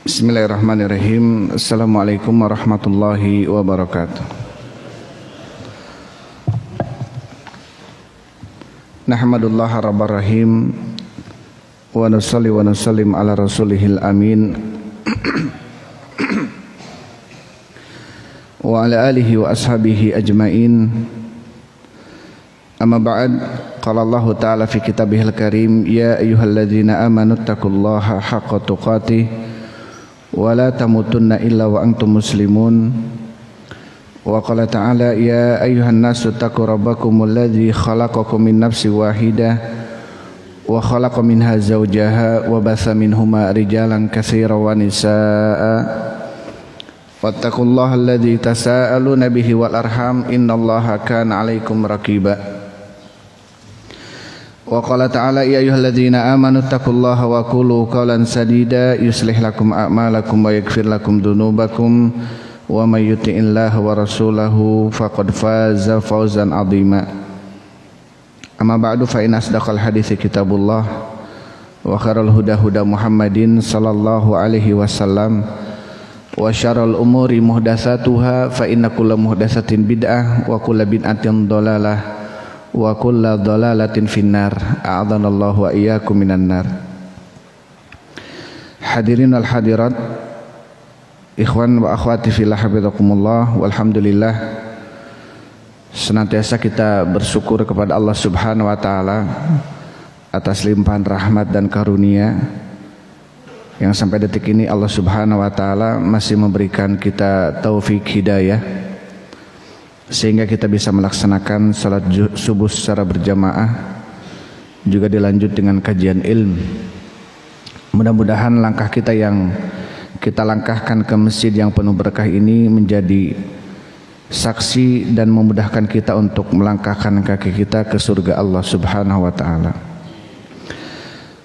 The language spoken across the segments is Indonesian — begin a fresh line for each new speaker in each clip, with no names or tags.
Bismillahirrahmanirrahim. Assalamualaikum warahmatullahi wabarakatuh. Nahmadullah rabbar rahim wa nusalli wa nusallim ala rasulihil amin wa ala alihi wa ashabihi ajmain. Amma ba'd, qala Allah ta'ala fi kitabihil karim, ya ayyuhalladzina amanu taqullaha haqqa tuqatih wa la tamutunna illa wa antum muslimun. Wa qala ta'ala, ya ayyuhan nasu taqu rabbakumul ladzi khalaqakum min nafsin wahidah wa khalaqa minha zawjaha wa batha minhuma rijalan katsiran wa nisaa'a wattaqullaha alladzi tasaaluna bihi wal arham innallaha kana 'alaikum raqiba. Wa qala ta'ala, ya ayyuhalladzina amanu taqullaha wa qulu qawlan sadida yuslih lakum a'malakum wa yaghfir lakum dhunubakum wa may yuti'illaha wa rasulahu faqad faza fawzan 'azima. Amma ba'du, fa inna asdaqal hadithi kitabullah wa khairal huda huda Muhammadin sallallahu alaihi wasallam wa syarrul umuri muhdatsatuha fa inna kulla muhdatsatin bid'ah wa kulla bid'atin dhalalah wa kulla dhalalatin finnar. A'adhanallahu wa iyyakum minan nar. Hadirin wal hadirat, ikhwan wa akhwati fillah, hafizakumullah. Walhamdulillah, senantiasa kita bersyukur kepada Allah Subhanahu wa taala atas limpahan rahmat dan karunia yang sampai detik ini Allah Subhanahu wa taala masih memberikan kita taufik hidayah sehingga kita bisa melaksanakan salat subuh secara berjamaah, juga dilanjut dengan kajian ilmu. Mudah-mudahan langkah kita yang kita langkahkan ke masjid yang penuh berkah ini menjadi saksi dan memudahkan kita untuk melangkahkan kaki kita ke surga Allah Subhanahu wa taala.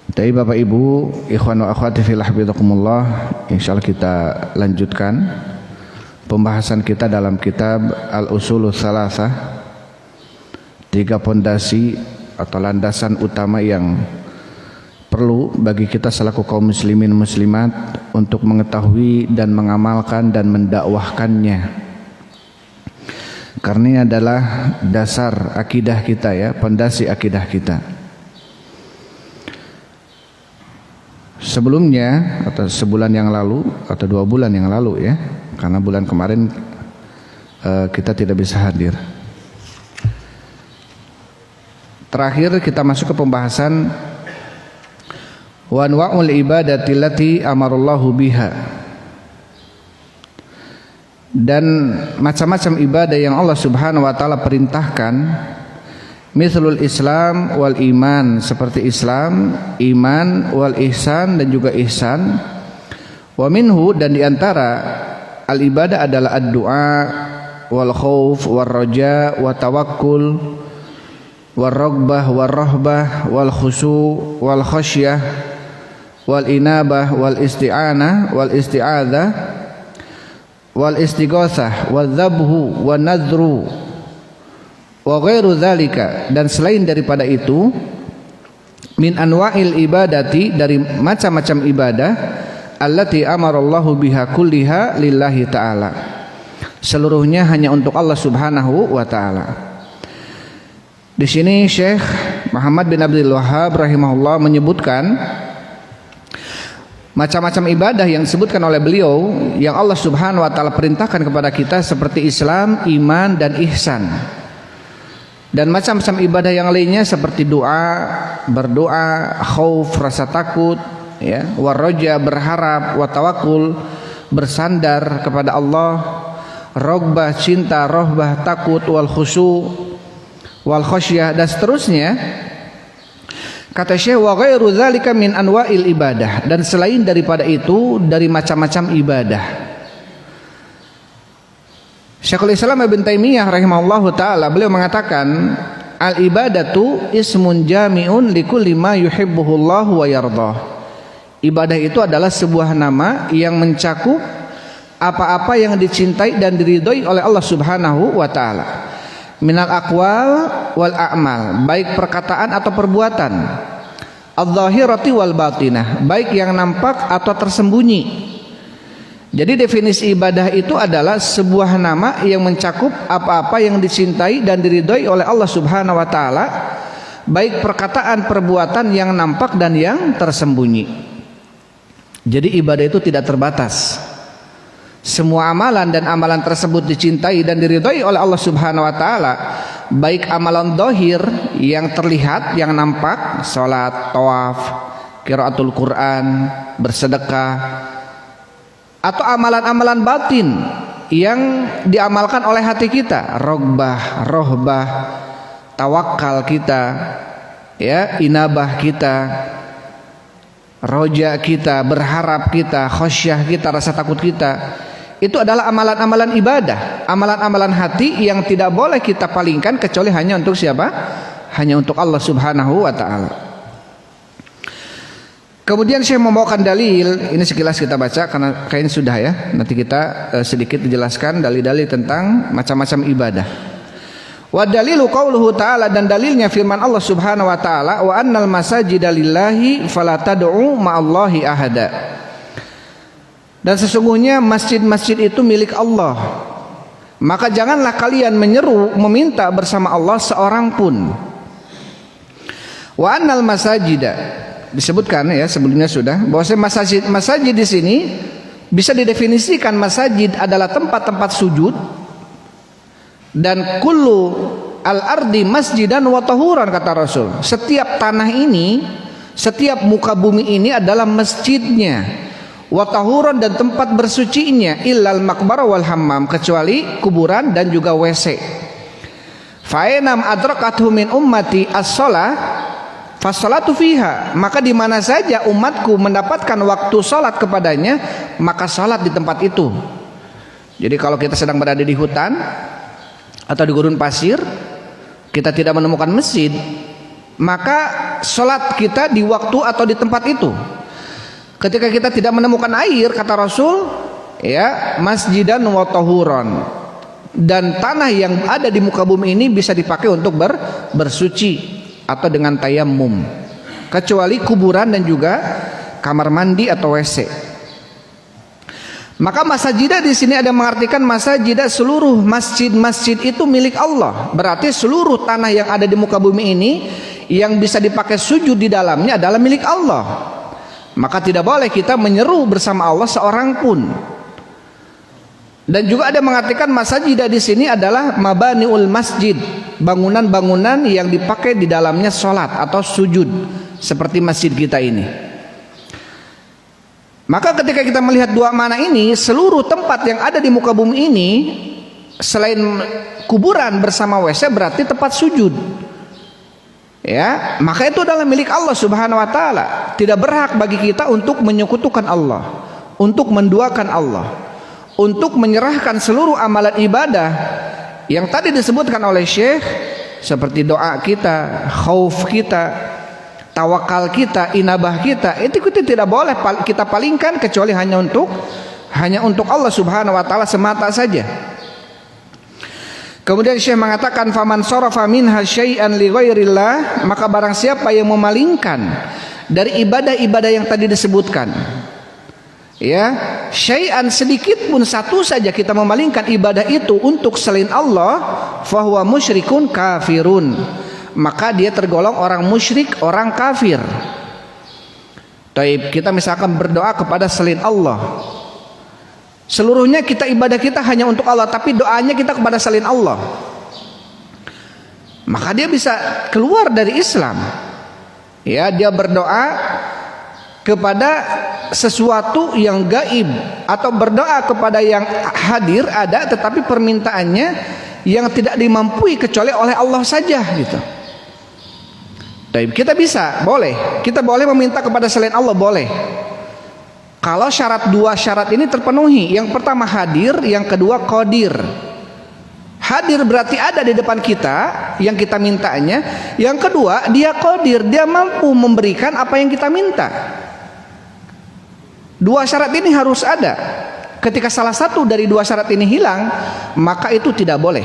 Tapi Bapak Ibu, ikhwan wa akhwati fillah, hafizakumullah, insyaallah kita lanjutkan pembahasan kita dalam kitab Al-Usulul Tsalatsah, 3 pondasi atau landasan utama yang perlu bagi kita selaku kaum muslimin muslimat untuk mengetahui dan mengamalkan dan mendakwahkannya. Karena ini adalah dasar akidah kita, ya, pondasi akidah kita. Sebelumnya atau sebulan yang lalu atau 2 bulan yang lalu, ya, karena bulan kemarin kita tidak bisa hadir. Terakhir kita masuk ke pembahasan wa anwa'ul ibadati allati amarallahu biha, dan macam-macam ibadah yang Allah Subhanahu wa taala perintahkan. Mithlul Islam wal iman, seperti Islam, iman, wal ihsan, dan juga ihsan. Wa minhu, dan diantara al ibadah adalah ad-du'a wal khauf wal raja wa tawakkul wal ragbah wal rahbah wal khusyu wal khasyah wal inabah wal isti'anah wal isti'adzah wal istighatsah wal dzabhu wan nadhru wa ghairu dzalika, dan selain daripada itu, min anwa'il ibadati, dari macam-macam ibadah, allati amarallahu biha kulliha lillahi ta'ala, seluruhnya hanya untuk Allah Subhanahu wa taala. Di sini Syekh Muhammad bin Abdul Wahhab rahimahullah menyebutkan macam-macam ibadah yang disebutkan oleh beliau yang Allah Subhanahu wa taala perintahkan kepada kita, seperti Islam, iman, dan ihsan. Dan macam-macam ibadah yang lainnya seperti doa, berdoa, khauf, rasa takut, ya, warroja, berharap, watawakul, bersandar kepada Allah, rogbah, cinta, rohbah, takut, wal khusyu, wal khasyah, dan seterusnya. Kata Syekh, wa ghairu dzalika min anwa'il ibadah, dan selain daripada itu dari macam-macam ibadah. Syekhul Islam Ibn Taimiyah rahimahullahu ta'ala, beliau mengatakan, al-ibadatu ismun jami'un likulli ma yuhibbuhullahu wa yardah. Ibadah itu adalah sebuah nama yang mencakup apa-apa yang dicintai dan diridhoi oleh Allah Subhanahu wa ta'ala. Minal aqwal wal a'mal, baik perkataan atau perbuatan. Adz-dzahirati wal batinah, baik yang nampak atau tersembunyi. Jadi definisi ibadah itu adalah sebuah nama yang mencakup apa-apa yang dicintai dan diridhoi oleh Allah Subhanahu wa taala, baik perkataan, perbuatan yang nampak dan yang tersembunyi. Jadi ibadah itu tidak terbatas. Semua amalan dan amalan tersebut dicintai dan diridhoi oleh Allah Subhanahu wa taala, baik amalan dohir yang terlihat, yang nampak, salat, tawaf, qiraatul Quran, bersedekah, atau amalan-amalan batin yang diamalkan oleh hati kita, rogbah, rohbah, tawakal kita, ya, inabah kita, roja kita, berharap kita, khosyah kita, rasa takut kita. Itu adalah amalan-amalan ibadah, amalan-amalan hati yang tidak boleh kita palingkan kecuali hanya untuk siapa? Hanya untuk Allah Subhanahu wa taala. Kemudian saya membawakan dalil, ini sekilas kita baca karena kayaknya sudah ya. Nanti kita sedikit dijelaskan dalil-dalil tentang macam-macam ibadah. Wa dalilu qauluhu ta'ala, dan dalilnya firman Allah Subhanahu wa taala, wa annal masajida lillahi fala tad'u ma'allahi ahada. Dan sesungguhnya masjid-masjid itu milik Allah, maka janganlah kalian menyeru meminta bersama Allah seorang pun. Wa annal masajida, disebutkan ya sebelumnya sudah bahwa masajid di sini bisa didefinisikan masajid adalah tempat-tempat sujud, dan kullu al-ardi masjidan wa tahuran, kata Rasul. Setiap tanah ini, setiap muka bumi ini adalah masjidnya, wa tahuran, dan tempat bersucinya, illal maqbarah wal hammam, kecuali kuburan dan juga WC. Fa inam adrakathu min ummati as-shalah fassalatu fiha, maka di mana saja umatku mendapatkan waktu salat kepadanya, maka salat di tempat itu. Jadi kalau kita sedang berada di hutan atau di gurun pasir, kita tidak menemukan masjid, maka salat kita di waktu atau di tempat itu. Ketika kita tidak menemukan air, kata Rasul, ya, masjidan wa tahuran, dan tanah yang ada di muka bumi ini bisa dipakai untuk bersuci atau dengan tayammum, kecuali kuburan dan juga kamar mandi atau WC. Maka masajidah di sini ada mengartikan masajidah, seluruh masjid-masjid itu milik Allah. Berarti seluruh tanah yang ada di muka bumi ini yang bisa dipakai sujud di dalamnya adalah milik Allah. Maka tidak boleh kita menyeru bersama Allah seorang pun. Dan juga ada mengartikan masajidah di sini adalah mabaniul masjid, bangunan-bangunan yang dipakai di dalamnya sholat atau sujud, seperti masjid kita ini. Maka ketika kita melihat dua makna ini, seluruh tempat yang ada di muka bumi ini selain kuburan bersama WC berarti tempat sujud, ya, maka itu adalah milik Allah Subhanahu wa taala. Tidak berhak bagi kita untuk menyekutukan Allah, untuk menduakan Allah, untuk menyerahkan seluruh amalan ibadah yang tadi disebutkan oleh Syekh, seperti doa kita, khauf kita, tawakal kita, inabah kita, itu tidak boleh kita palingkan kecuali hanya untuk Allah Subhanahu wa taala semata saja. Kemudian Syekh mengatakan, faman sarafa minha syai'an li ghairillah, maka barang siapa yang memalingkan dari ibadah-ibadah yang tadi disebutkan, ya, syai'an, sedikit pun, satu saja kita memalingkan ibadah itu untuk selain Allah, fahuwa musyrikun kafirun, maka dia tergolong orang musyrik, orang kafir. Taib, kita misalkan berdoa kepada selain Allah, seluruhnya kita ibadah kita hanya untuk Allah, tapi doanya kita kepada selain Allah, maka dia bisa keluar dari Islam. Ya, dia berdoa kepada sesuatu yang gaib atau berdoa kepada yang hadir ada, tetapi permintaannya yang tidak dimampui kecuali oleh Allah saja, gitu. Kita kita boleh meminta kepada selain Allah, boleh, kalau dua syarat ini terpenuhi. Yang pertama hadir, yang kedua qadir. Hadir berarti ada di depan kita yang kita mintanya. Yang kedua, dia qadir, dia mampu memberikan apa yang kita minta. Dua syarat ini harus ada. Ketika salah satu dari dua syarat ini hilang, maka itu tidak boleh,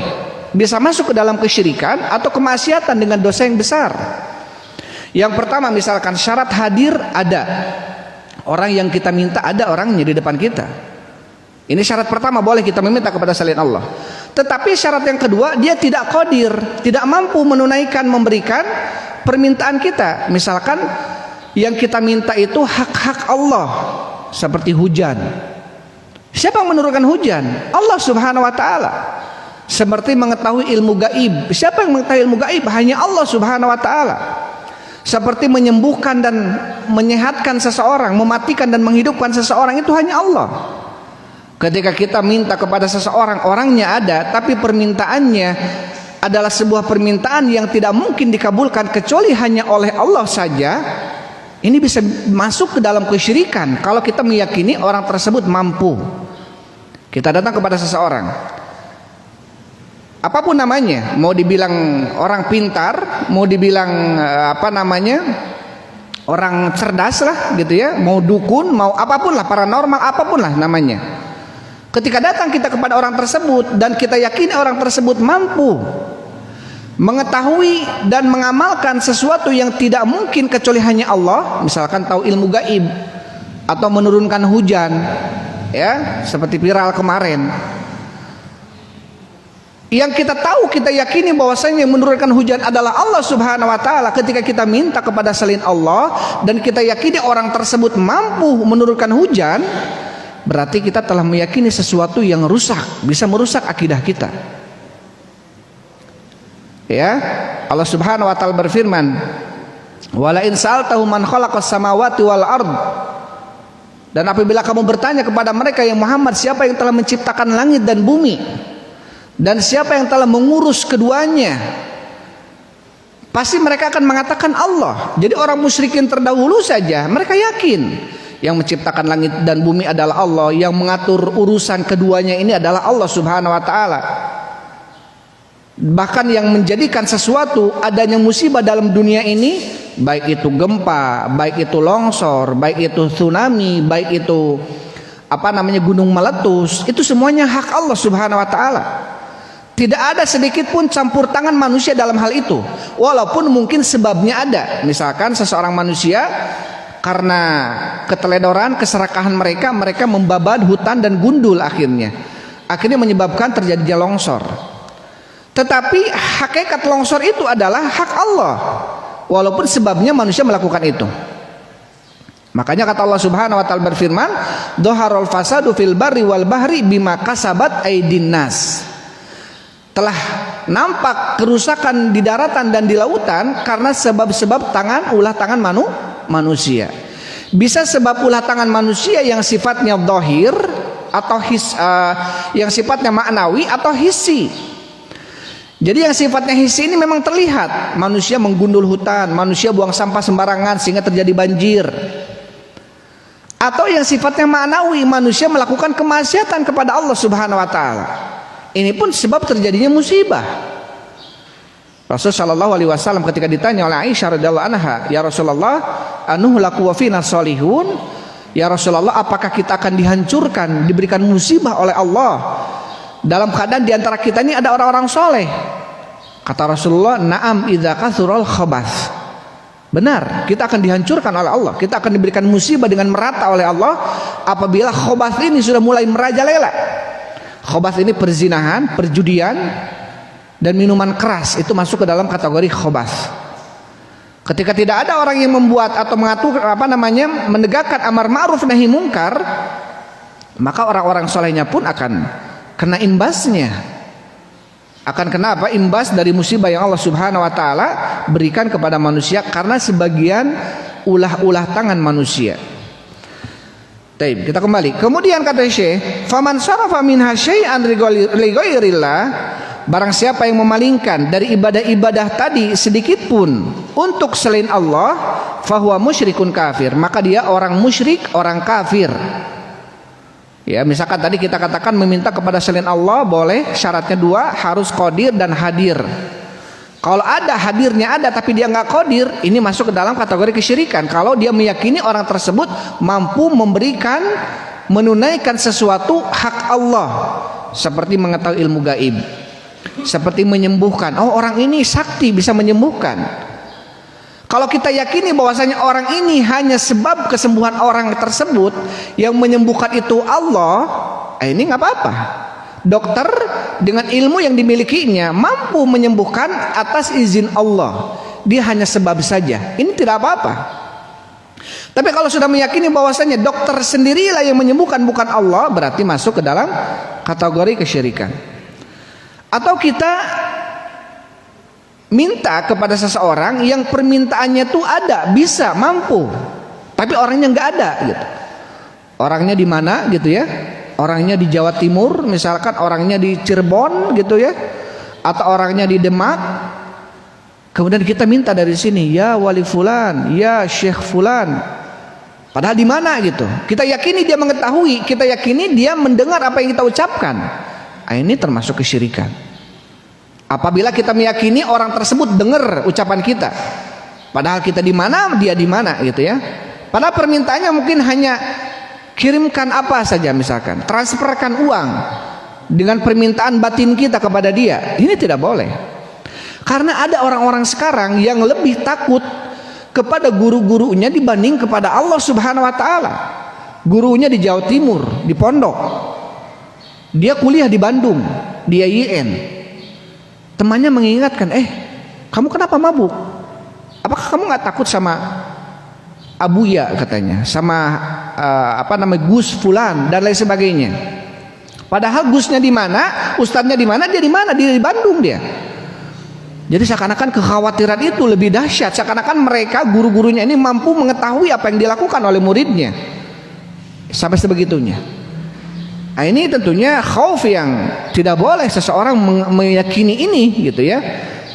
bisa masuk ke dalam kesyirikan atau kemaksiatan dengan dosa yang besar. Yang pertama, misalkan syarat hadir ada, orang yang kita minta ada orangnya di depan kita, Ini syarat pertama, boleh kita meminta kepada selain Allah. Tetapi syarat yang kedua, dia tidak qadir, tidak mampu menunaikan, memberikan permintaan kita. Misalkan yang kita minta itu hak-hak Allah, seperti hujan. Siapa yang menurunkan hujan? Allah Subhanahu wa taala. Seperti mengetahui ilmu gaib. Siapa yang mengetahui ilmu gaib? Hanya Allah Subhanahu wa taala. Seperti menyembuhkan dan menyehatkan seseorang, mematikan dan menghidupkan seseorang, itu hanya Allah. Ketika kita minta kepada seseorang, orangnya ada, tapi permintaannya adalah sebuah permintaan yang tidak mungkin dikabulkan kecuali hanya oleh Allah saja, ini bisa masuk ke dalam kesyirikan. Kalau kita meyakini orang tersebut mampu. Kita datang kepada seseorang, apapun namanya, mau dibilang orang pintar, mau dibilang orang cerdas lah gitu ya, mau dukun, mau apapun lah, paranormal, apapun lah namanya. Ketika datang kita kepada orang tersebut dan kita yakini orang tersebut mampu mengetahui dan mengamalkan sesuatu yang tidak mungkin kecuali hanya Allah, misalkan tahu ilmu gaib atau menurunkan hujan, ya, seperti viral kemarin. Yang kita tahu, kita yakini bahwasanya yang menurunkan hujan adalah Allah Subhanahu wa taala. Ketika kita minta kepada selain Allah dan kita yakini orang tersebut mampu menurunkan hujan, berarti kita telah meyakini sesuatu yang rusak, bisa merusak akidah kita. Ya, Allah Subhanahu wa taala berfirman, "Wala in sa'altahu man khalaqas samawati wal ard." Dan apabila kamu bertanya kepada mereka, yang Muhammad, siapa yang telah menciptakan langit dan bumi dan siapa yang telah mengurus keduanya, pasti mereka akan mengatakan Allah. Jadi orang musyrikin terdahulu saja mereka yakin yang menciptakan langit dan bumi adalah Allah, yang mengatur urusan keduanya ini adalah Allah Subhanahu wa taala. Bahkan yang menjadikan sesuatu adanya musibah dalam dunia ini, baik itu gempa, baik itu longsor, baik itu tsunami, baik itu gunung meletus, itu semuanya hak Allah Subhanahu wa taala. Tidak ada sedikit pun campur tangan manusia dalam hal itu. Walaupun mungkin sebabnya ada. Misalkan seseorang manusia karena keteledoran, keserakahan mereka membabad hutan dan gundul, akhirnya menyebabkan terjadinya longsor. Tetapi hakikat longsor itu adalah hak Allah, walaupun sebabnya manusia melakukan itu. Makanya kata Allah Subhanahu wa taala berfirman, "Dhaharul fasadu fil barri wal bahri bima kasabat aydin nas." Telah nampak kerusakan di daratan dan di lautan karena sebab-sebab ulah tangan manusia. Bisa sebab ulah tangan manusia yang sifatnya dhahir atau yang sifatnya maknawi atau hissi. Jadi yang sifatnya hissi ini memang terlihat, manusia menggundul hutan, manusia buang sampah sembarangan sehingga terjadi banjir. Atau yang sifatnya maknawi, manusia melakukan kemaksiatan kepada Allah Subhanahu wa taala. Ini pun sebab terjadinya musibah. Rasul sallallahu alaihi wasallam ketika ditanya oleh Aisyah radhiyallahu anha, "Ya Rasulullah, anuhlaku wa fina sholihun?" Ya Rasulullah, apakah kita akan dihancurkan, diberikan musibah oleh Allah dalam keadaan di antara kita ini ada orang-orang soleh? Kata Rasulullah, "Na'am idza kathural khabath." Benar, kita akan dihancurkan oleh Allah, kita akan diberikan musibah dengan merata oleh Allah apabila khabath ini sudah mulai merajalela. Khabath ini perzinahan, perjudian, dan minuman keras, itu masuk ke dalam kategori khabath. Ketika tidak ada orang yang membuat atau mengatur menegakkan amar ma'ruf nahi mungkar, maka orang-orang solehnya pun akan kena imbasnya. Akan kena imbas dari musibah yang Allah Subhanahu wa taala berikan kepada manusia karena sebagian ulah-ulah tangan manusia. Baik, kita kembali. Kemudian kata Syekh, "Faman sarafa minha syai'an li ghairillah," barang siapa yang memalingkan dari ibadah-ibadah tadi sedikit pun untuk selain Allah, fahuwa musyrikun kafir, maka dia orang musyrik, orang kafir. Ya, misalkan tadi kita katakan meminta kepada selain Allah boleh, syaratnya dua, harus qadir dan hadir. Kalau ada hadirnya ada tapi dia nggak qadir, ini masuk ke dalam kategori kesyirikan. Kalau dia meyakini orang tersebut mampu memberikan, menunaikan sesuatu hak Allah, seperti mengetahui ilmu gaib, seperti menyembuhkan. Oh, orang ini sakti bisa menyembuhkan. Kalau kita yakini bahwasanya orang ini hanya sebab kesembuhan orang tersebut, yang menyembuhkan itu Allah, ini nggak apa-apa. Dokter dengan ilmu yang dimilikinya mampu menyembuhkan atas izin Allah. Dia hanya sebab saja. Ini tidak apa-apa. Tapi kalau sudah meyakini bahwasanya dokter sendirilah yang menyembuhkan bukan Allah, berarti masuk ke dalam kategori kesyirikan. Atau kita minta kepada seseorang yang permintaannya tuh ada, bisa, mampu, tapi orangnya nggak ada gitu. Orangnya di mana gitu ya? Orangnya di Jawa Timur, misalkan orangnya di Cirebon gitu ya, atau orangnya di Demak. Kemudian kita minta dari sini, ya wali fulan, ya syekh fulan. Padahal di mana gitu? Kita yakini dia mengetahui, kita yakini dia mendengar apa yang kita ucapkan. Ini termasuk kesyirikan. Apabila kita meyakini orang tersebut dengar ucapan kita, padahal kita di mana, dia di mana gitu ya. Padahal permintaannya mungkin hanya kirimkan apa saja, misalkan transferkan uang dengan permintaan batin kita kepada dia. Ini tidak boleh. Karena ada orang-orang sekarang yang lebih takut kepada guru-gurunya dibanding kepada Allah Subhanahu wa taala. Gurunya di Jawa Timur, di pondok. Dia kuliah di Bandung, di IAIN. Temannya mengingatkan, kamu kenapa mabuk? Apakah kamu nggak takut sama Abuya katanya, sama Gus Fulan dan lain sebagainya. Padahal Gusnya di mana, ustadznya di mana, dia di mana? Dia di Bandung dia. Jadi seakan-akan kekhawatiran itu lebih dahsyat. Seakan-akan mereka guru-gurunya ini mampu mengetahui apa yang dilakukan oleh muridnya. Sampai sebegitunya. Nah, ini tentunya khauf yang tidak boleh seseorang meyakini ini gitu ya.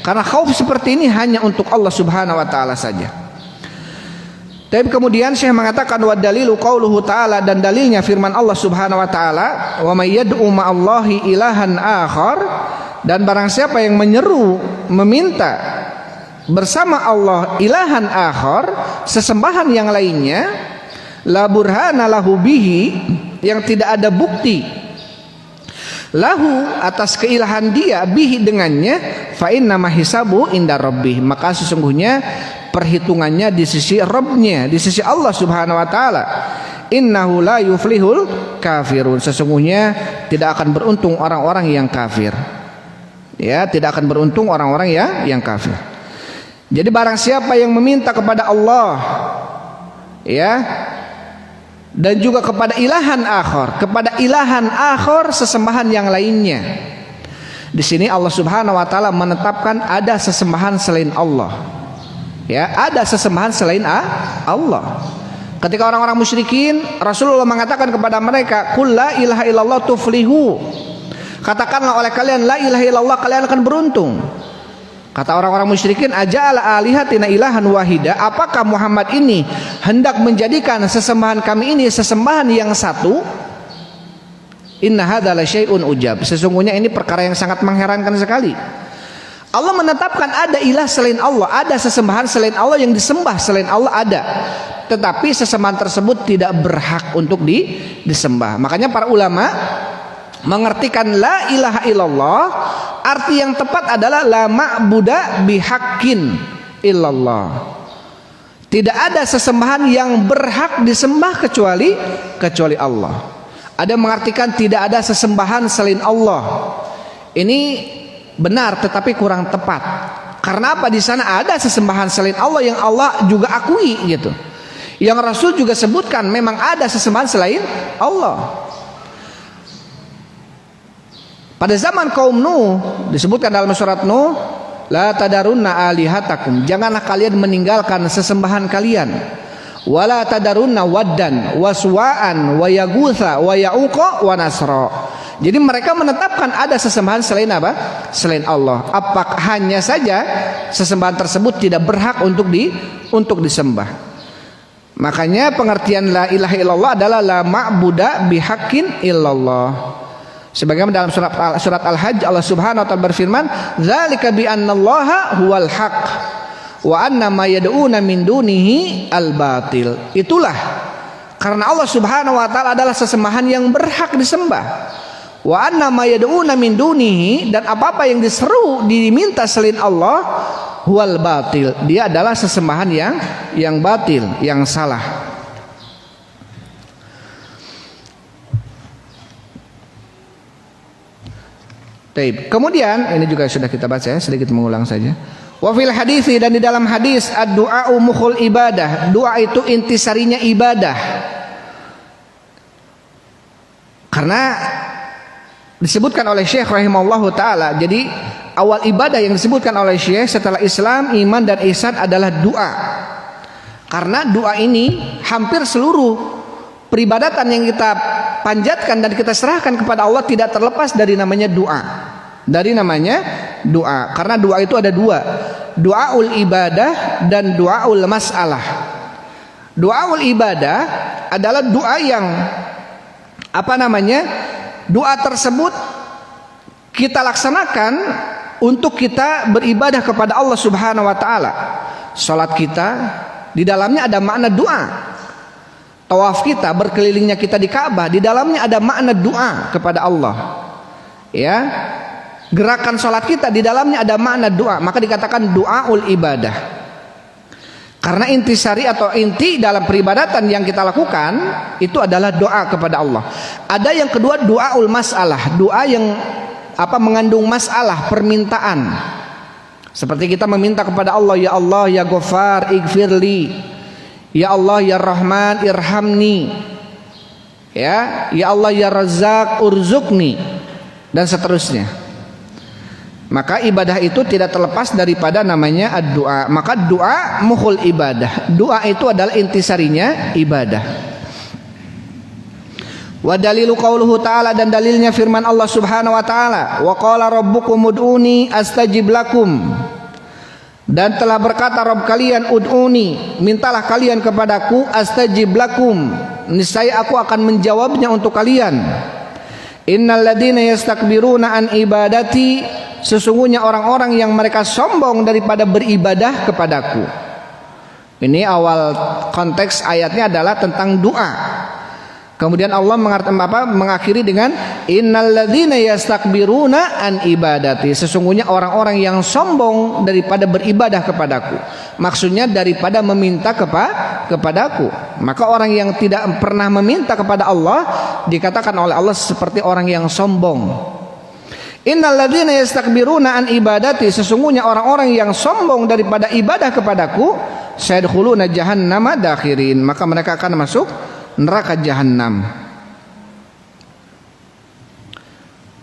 Karena khauf seperti ini hanya untuk Allah Subhanahu wa taala saja. Tapi kemudian Syekh mengatakan wa dalilu qauluhu ta'ala, dan dalilnya firman Allah Subhanahu wa taala, wa may yad'u ma'allahi ilahan akhar, dan barang siapa yang menyeru meminta bersama Allah ilahan akhar, sesembahan yang lainnya, la burhana lahu bihi, yang tidak ada bukti lahu atas keilahan dia bihi dengannya, fa inna ma hisabu inda rabbih, maka sesungguhnya perhitungannya di sisi Rabbnya, di sisi Allah Subhanahu wa taala. Innahu la yuflihul kafirun, sesungguhnya tidak akan beruntung orang-orang yang kafir. Ya, tidak akan beruntung orang-orang yang kafir. Jadi barang siapa yang meminta kepada Allah, ya, dan juga kepada ilahan akhar, kepada ilahan akhar sesembahan yang lainnya. Di sini Allah Subhanahu wa taala menetapkan ada sesembahan selain Allah. Ya, ada sesembahan selain Allah. Ketika orang-orang musyrikin, Rasulullah mengatakan kepada mereka, "Qul la ilaha illallah tuflihu." Katakanlah oleh kalian la ilaha illallah, kalian akan beruntung. Kata orang-orang musyrikin, aja'ala alihatina ilahan wahida, apakah Muhammad ini hendak menjadikan sesembahan kami ini sesembahan yang satu? Inna hadza la syai'un ujab, sesungguhnya ini perkara yang sangat mengherankan sekali. Allah menetapkan ada ilah selain Allah, ada sesembahan selain Allah, yang disembah selain Allah ada, tetapi sesembahan tersebut tidak berhak untuk disembah. Makanya para ulama mengartikan la ilaha illallah, arti yang tepat adalah la ma'buda bihaqqin illallah. Tidak ada sesembahan yang berhak disembah kecuali Allah. Ada mengartikan tidak ada sesembahan selain Allah. Ini benar tetapi kurang tepat. Karena apa? Di sana ada sesembahan selain Allah yang Allah juga akui gitu. Yang Rasul juga sebutkan memang ada sesembahan selain Allah. Pada zaman kaum Nuh disebutkan dalam surat Nuh, la tadarunna alihatakum, janganlah kalian meninggalkan sesembahan kalian. Wala tadarunna waddan waswa'an wa yaghutha wa ya'uqa wa nasra. Jadi mereka menetapkan ada sesembahan selain apa? Selain Allah. Apakah hanya saja sesembahan tersebut tidak berhak untuk disembah. Makanya pengertian la ilaha illallah adalah la ma'buda bihaqqin illallah. Sebagaimana dalam surat Al-Hajj Allah Subhanahu wa taala berfirman, "Dzalika bi annallaha huwal haqq wa anna ma yad'una min dunihi al-batil." Itulah karena Allah Subhanahu wa taala adalah sesembahan yang berhak disembah. Wa anna ma yad'una min dunihi, dan apa-apa yang diseru diminta selain Allah huwal batil. Dia adalah sesembahan yang batil, yang salah. Baik. Kemudian ini juga sudah kita baca ya, sedikit mengulang saja. Wa fil hadisi, dan di dalam hadis, ad-du'a'u mukhul ibadah. Doa itu intisarinya ibadah. Karena disebutkan oleh Syekh rahimahullahu taala, jadi awal ibadah yang disebutkan oleh Syekh setelah Islam, iman dan ihsan adalah doa. Karena doa ini hampir seluruh peribadatan yang kita panjatkan dan kita serahkan kepada Allah tidak terlepas dari namanya doa. Dari namanya doa. Karena doa itu ada dua, doaul ibadah dan doaul masalah. Doaul ibadah adalah doa yang doa tersebut kita laksanakan untuk kita beribadah kepada Allah Subhanahu wa taala. Salat kita di dalamnya ada makna doa. Tawaf kita, berkelilingnya kita di Ka'bah, di dalamnya ada makna doa kepada Allah. Ya. Gerakan salat kita di dalamnya ada makna doa, maka dikatakan doaul ibadah. Karena intisari atau inti dalam peribadatan yang kita lakukan itu adalah doa kepada Allah. Ada yang kedua, doaul masalah, doa yang mengandung masalah, permintaan. Seperti kita meminta kepada Allah, ya Allah ya Ghaffar ighfirli, ya Allah ya Rahman irhamni, ya Allah ya Razzaq urzukni, dan seterusnya. Maka ibadah itu tidak terlepas daripada namanya ad-du'a. Maka doa mukhul ibadah. Doa itu adalah intisarinya ibadah. Wa dalilu qauluhu ta'ala, dan dalilnya firman Allah Subhanahu wa ta'ala, wa qala rabbukum ud'uni astajib lakum. Dan telah berkata Rabb kalian, ud'uni, mintalah kalian kepadaku, astajib lakum, niscaya aku akan menjawabnya untuk kalian. Innal ladzina yastakbiruna an ibadati, sesungguhnya orang-orang yang mereka sombong daripada beribadah kepadaku. Ini awal konteks ayatnya adalah tentang doa. Kemudian Allah mengakhiri dengan innal ladzina yastakbiruna an ibadati, sesungguhnya orang-orang yang sombong daripada beribadah kepadaku. Maksudnya daripada meminta kepadaku. Maka orang yang tidak pernah meminta kepada Allah dikatakan oleh Allah seperti orang yang sombong. Innal ladzina yastakbiruna an ibadati, sesungguhnya orang-orang yang sombong daripada ibadah kepadaku, sayadkhuluna jahannama dakhirin, maka mereka akan masuk neraka jahanam.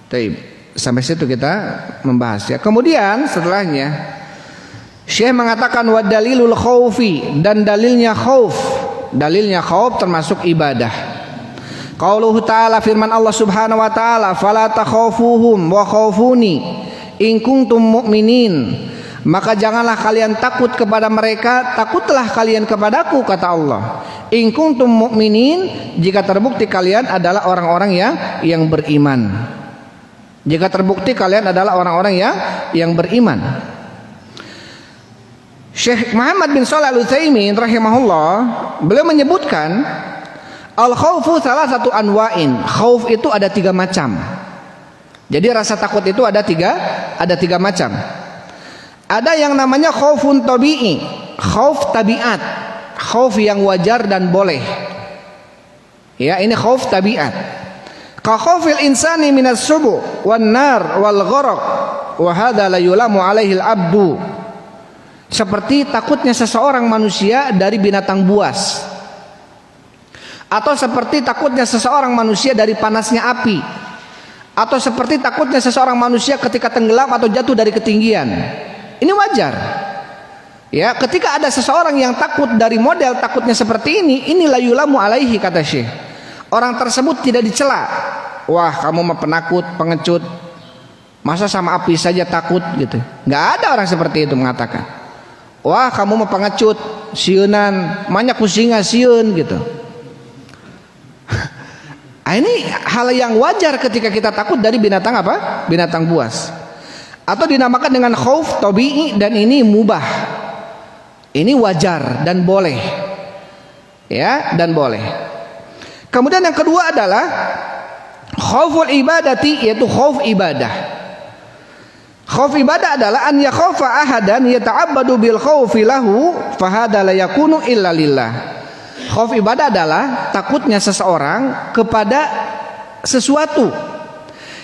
Baik, sampai situ kita membahas ya. Kemudian setelahnya Syekh mengatakan wa dalilul khaufi, dan dalilnya khauf. Dalilnya khauf termasuk ibadah. Qauluhu ta'ala, firman Allah Subhanahu wa ta'ala, fala takhafuhum wa khafuni in kuntum mu'minin, maka janganlah kalian takut kepada mereka, takutlah kalian kepadaku, kata Allah. In kuntum mu'minin, jika terbukti kalian adalah orang-orang yang beriman. Jika terbukti kalian adalah orang-orang yang beriman. Syekh Muhammad bin Shalih Al-Utsaimin rahimahullah, beliau menyebutkan al-khaufu salah satu anwa'in. Khauf itu ada 3 macam. Jadi rasa takut itu ada tiga macam. Ada yang namanya khaufun tabi'i, khauf tabiat, khauf yang wajar dan boleh. Ya, ini khauf tabiat. Ka khaufil insani minas subuh wan nar wal gharq, wa hadza la yulamu alaihi al-abdu. Seperti takutnya seseorang manusia dari binatang buas, atau seperti takutnya seseorang manusia dari panasnya api, atau seperti takutnya seseorang manusia ketika tenggelam atau jatuh dari ketinggian. Ini wajar. Ya, ketika ada seseorang yang takut dari model takutnya seperti ini la yulamu alaihi, kata Syekh. Orang tersebut tidak dicela. Wah, kamu mah penakut, pengecut. Masa sama api saja takut gitu. Enggak ada orang seperti itu mengatakan. Wah, kamu mah pengecut, sieunan, banyak kusinga sieun gitu. Ini hal yang wajar ketika kita takut dari binatang apa? Binatang buas. Atau dinamakan dengan khauf tabi'i, dan ini mubah. Ini wajar dan boleh. Ya, dan boleh. Kemudian yang kedua adalah khauful ibadati, yaitu khauf ibadah. Khauf ibadah adalah an yakhafa ahadan yata'abbadu bil khaufi lahu fahada la yakunu illa lillah. Khauf ibadah adalah takutnya seseorang kepada sesuatu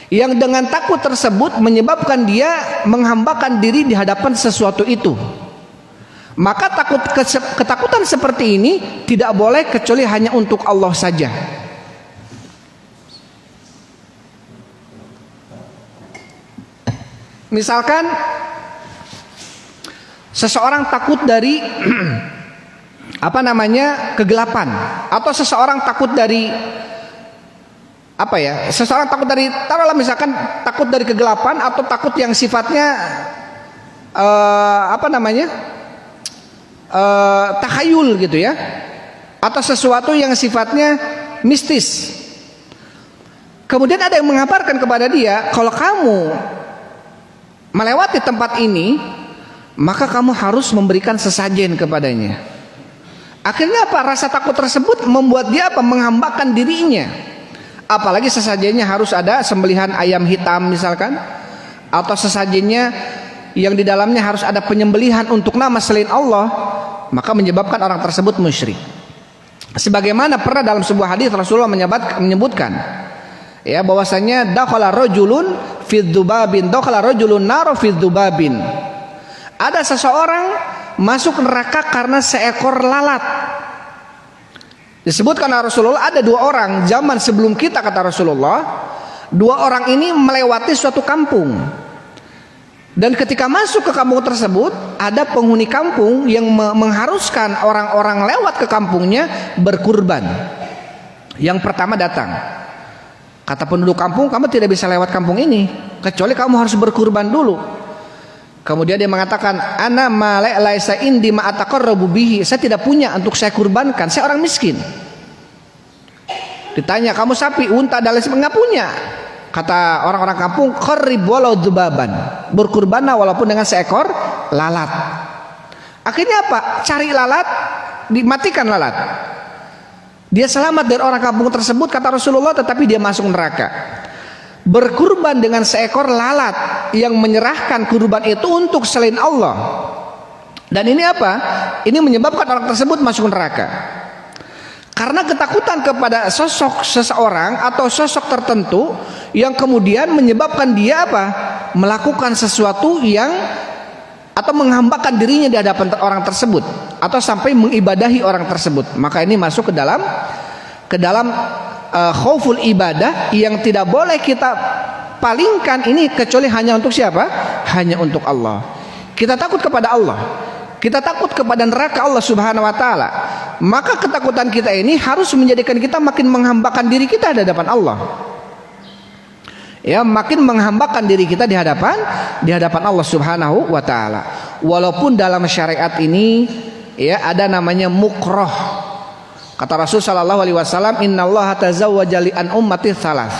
yang dengan takut tersebut menyebabkan dia menghambakan diri di hadapan sesuatu itu. Maka ketakutan seperti ini tidak boleh kecuali hanya untuk Allah saja. Misalkan seseorang takut dari kegelapan, atau seseorang takut dari seseorang takut dari, taruhlah misalkan takut dari kegelapan atau takut yang sifatnya takhayul gitu ya, atau sesuatu yang sifatnya mistis. Kemudian ada yang mengabarkan kepada dia, kalau kamu melewati tempat ini, maka kamu harus memberikan sesajen kepadanya. Akhirnya apa? Rasa takut tersebut membuat dia menghambakan dirinya. Apalagi sesajennya harus ada sembelihan ayam hitam misalkan, atau sesajennya yang di dalamnya harus ada penyembelihan untuk nama selain Allah, maka menyebabkan orang tersebut musyrik. Sebagaimana pernah dalam sebuah hadis Rasulullah menyebutkan ya, bahwasanya dakhala rajulun fi dzubabin, dakhala rajulun nar fi dzubabin. Ada seseorang masuk neraka karena seekor lalat. Disebutkan Rasulullah ada dua orang zaman sebelum kita, kata Rasulullah, dua orang ini melewati suatu kampung. Dan ketika masuk ke kampung tersebut, ada penghuni kampung yang mengharuskan orang-orang lewat ke kampungnya berkurban. Yang pertama datang, kata penduduk kampung, kamu tidak bisa lewat kampung ini kecuali kamu harus berkurban dulu. Kemudian dia mengatakan, ana ma laisa indi ma ataqarrabu bihi, saya tidak punya untuk saya kurbankan, saya orang miskin. Ditanya, kamu sapi, unta dan lain sebagainya? Enggak punya. Kata orang-orang kampung, qarrib walau dzubaban, berkurbanlah walaupun dengan seekor lalat. Akhirnya apa? Cari lalat, dimatikan lalat. Dia selamat dari orang kampung tersebut, kata Rasulullah, tetapi dia masuk neraka. Berkurban dengan seekor lalat yang menyerahkan kurban itu untuk selain Allah. Dan ini apa? Ini menyebabkan orang tersebut masuk neraka. Karena ketakutan kepada sosok seseorang atau sosok tertentu yang kemudian menyebabkan dia apa? Melakukan sesuatu yang atau menghambakan dirinya di hadapan orang tersebut, atau sampai mengibadahi orang tersebut. Maka ini masuk ke dalam khauful ibadah yang tidak boleh kita palingkan ini kecuali hanya untuk siapa? Hanya untuk Allah. Kita takut kepada Allah, kita takut kepada neraka Allah Subhanahu wa taala. Maka ketakutan kita ini harus menjadikan kita makin menghambakan diri kita di hadapan Allah. Ya, makin menghambakan diri kita di hadapan Allah Subhanahu wa taala. Walaupun dalam syariat ini ya ada namanya mukroh. Kata Rasul sallallahu alaihi wasallam, innallaha tazawwaja li an ummati tsalas.